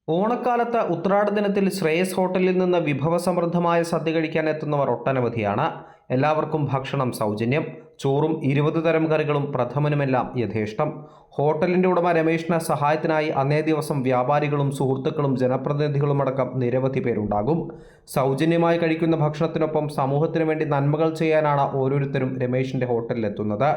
ഓണക്കാലത്ത് ഉത്രാട ദിനത്തിൽ ശ്രേയസ് ഹോട്ടലിൽ നിന്ന് വിഭവസമൃദ്ധമായ സദ്യ കഴിക്കാൻ എത്തുന്നവർ ഒട്ടനവധിയാണ്. എല്ലാവർക്കും ഭക്ഷണം സൗജന്യം. ചോറും 20 തരം കറികളും പ്രഥമനുമെല്ലാം യഥേഷ്ടം. ഹോട്ടലിൻ്റെ ഉടമ രമേശിന് സഹായത്തിനായി അന്നേ ദിവസം വ്യാപാരികളും സുഹൃത്തുക്കളും ജനപ്രതിനിധികളും അടക്കം നിരവധി പേരുണ്ടാകും. സൗജന്യമായി കഴിക്കുന്ന ഭക്ഷണത്തിനൊപ്പം സമൂഹത്തിനു വേണ്ടി നന്മകൾ ചെയ്യാനാണ് ഓരോരുത്തരും രമേശിൻ്റെ ഹോട്ടലിലെത്തുന്നത്.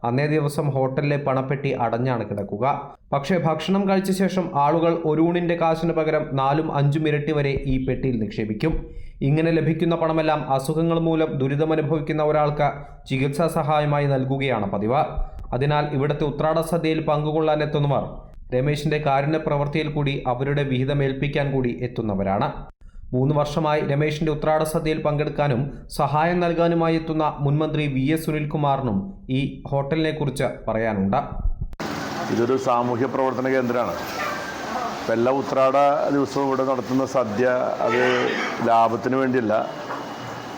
അന്നേ ദിവസം ഹോട്ടലിലെ പണപ്പെട്ടി അടഞ്ഞാണ് കിടക്കുക. പക്ഷേ ഭക്ഷണം കഴിച്ച ശേഷം ആളുകൾ ഒരു ഊണിൻ്റെ കാശിന് പകരം 4-5 ഇരട്ടി വരെ ഈ പെട്ടിയിൽ നിക്ഷേപിക്കും. ഇങ്ങനെ ലഭിക്കുന്ന പണമെല്ലാം അസുഖങ്ങൾ മൂലം ദുരിതമനുഭവിക്കുന്ന ഒരാൾക്ക് ചികിത്സാ സഹായമായി നൽകുകയാണ് പതിവ്. അതിനാൽ ഇവിടുത്തെ ഉത്രാട സദ്യയിൽ പങ്കുകൊള്ളാൻ എത്തുന്നവർ രമേശിൻ്റെ കാരുണ്യ പ്രവൃത്തിയിൽ കൂടി അവരുടെ വിഹിതമേൽപ്പിക്കാൻ കൂടി എത്തുന്നവരാണ്. 3 വർഷമായി രമേശിൻ്റെ ഉത്രാട സദ്യയിൽ പങ്കെടുക്കാനും സഹായം നൽകാനുമായി എത്തുന്ന മുൻമന്ത്രി VS സുനിൽകുമാറിനും ഈ ഹോട്ടലിനെ കുറിച്ച് പറയാനുണ്ട്. ഇതൊരു സാമൂഹ്യ പ്രവർത്തന കേന്ദ്രമാണ്. എല്ലാ ഉത്രാട ദിവസവും ഇവിടെ നടത്തുന്ന സദ്യ അത് ലാഭത്തിന് വേണ്ടിയല്ല,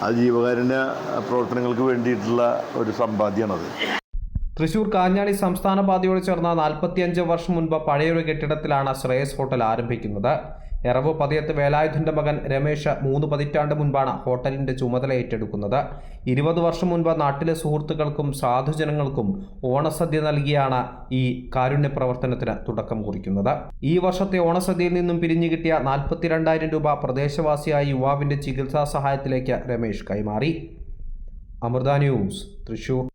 അത് ജീവകാരുണ്യ പ്രവർത്തനങ്ങൾക്ക് വേണ്ടിയിട്ടുള്ള ഒരു സമ്പാദ്യമാണത്. തൃശൂർ കാഞ്ഞാണി സംസ്ഥാന പാതയോട് ചേർന്ന 45 വർഷം മുൻപ് പഴയൊരു കെട്ടിടത്തിലാണ് ശ്രേയസ് ഹോട്ടൽ ആരംഭിക്കുന്നത്. എറവ് പതിയത്ത് വേലായുധൻ്റെ മകൻ രമേശ് 3 പതിറ്റാണ്ട് മുൻപാണ് ഹോട്ടലിൻ്റെ ചുമതല ഏറ്റെടുക്കുന്നത്. 20 വർഷം മുൻപ് നാട്ടിലെ സുഹൃത്തുക്കൾക്കും സാധുജനങ്ങൾക്കും ഓണസദ്യ നൽകിയാണ് ഈ കാരുണ്യ പ്രവർത്തനത്തിന് തുടക്കം കുറിക്കുന്നത്. ഈ വർഷത്തെ ഓണസദ്യയിൽ നിന്നും പിരിഞ്ഞു കിട്ടിയ 42,000 രൂപ പ്രദേശവാസിയായ യുവാവിൻ്റെ ചികിത്സാ സഹായത്തിലേക്ക് രമേശ് കൈമാറി. അമൃത ന്യൂസ്, തൃശൂർ.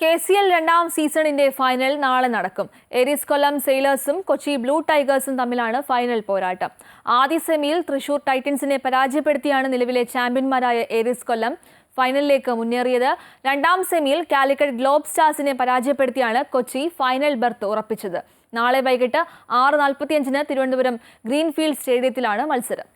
KCL 2ാം സീസണിന്റെ ഫൈനൽ നാളെ നടക്കും. എരീസ് കൊല്ലം സെയിലേഴ്സും കൊച്ചി ബ്ലൂ ടൈഗേഴ്സും തമ്മിലാണ് ഫൈനൽ പോരാട്ടം. ആദ്യ സെമിയിൽ തൃശൂർ ടൈറ്റൻസിനെ പരാജയപ്പെടുത്തിയാണ് നിലവിലെ ചാമ്പ്യന്മാരായ എരീസ് കൊല്ലം ഫൈനലിലേക്ക് മുന്നേറിയത്. 2ാം സെമിയിൽ കാലിക്കറ്റ് ഗ്ലോബ് സ്റ്റാർസിനെ പരാജയപ്പെടുത്തിയാണ് കൊച്ചി ഫൈനൽ ബർത്ത് ഉറപ്പിച്ചത്. നാളെ വൈകിട്ട് 6:45 തിരുവനന്തപുരം ഗ്രീൻഫീൽഡ് സ്റ്റേഡിയത്തിലാണ് മത്സരം.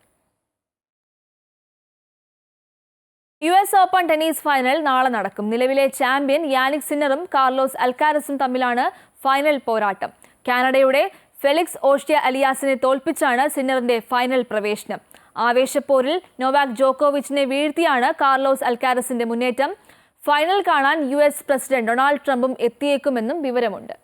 US ഓപ്പൺ ടെന്നീസ് ഫൈനൽ നാളെ നടക്കും. നിലവിലെ ചാമ്പ്യൻ യാനിക് സിന്നറും കാർലോസ് അൽക്കാരസും തമ്മിലാണ് ഫൈനൽ പോരാട്ടം. കാനഡയുടെ ഫെലിക്സ് ഓഷ്യ അലിയാസിനെ തോൽപ്പിച്ചാണ് സിന്നറിന്റെ ഫൈനൽ പ്രവേശനം. ആവേശപ്പോരിൽ നൊവാക് ജോക്കോവിച്ചിനെ വീഴ്ത്തിയാണ് കാർലോസ് അൽക്കാരസിന്റെ മുന്നേറ്റം. ഫൈനൽ കാണാൻ US പ്രസിഡന്റ് ഡൊണാൾഡ് ട്രംപും എത്തിയേക്കുമെന്നും വിവരമുണ്ട്.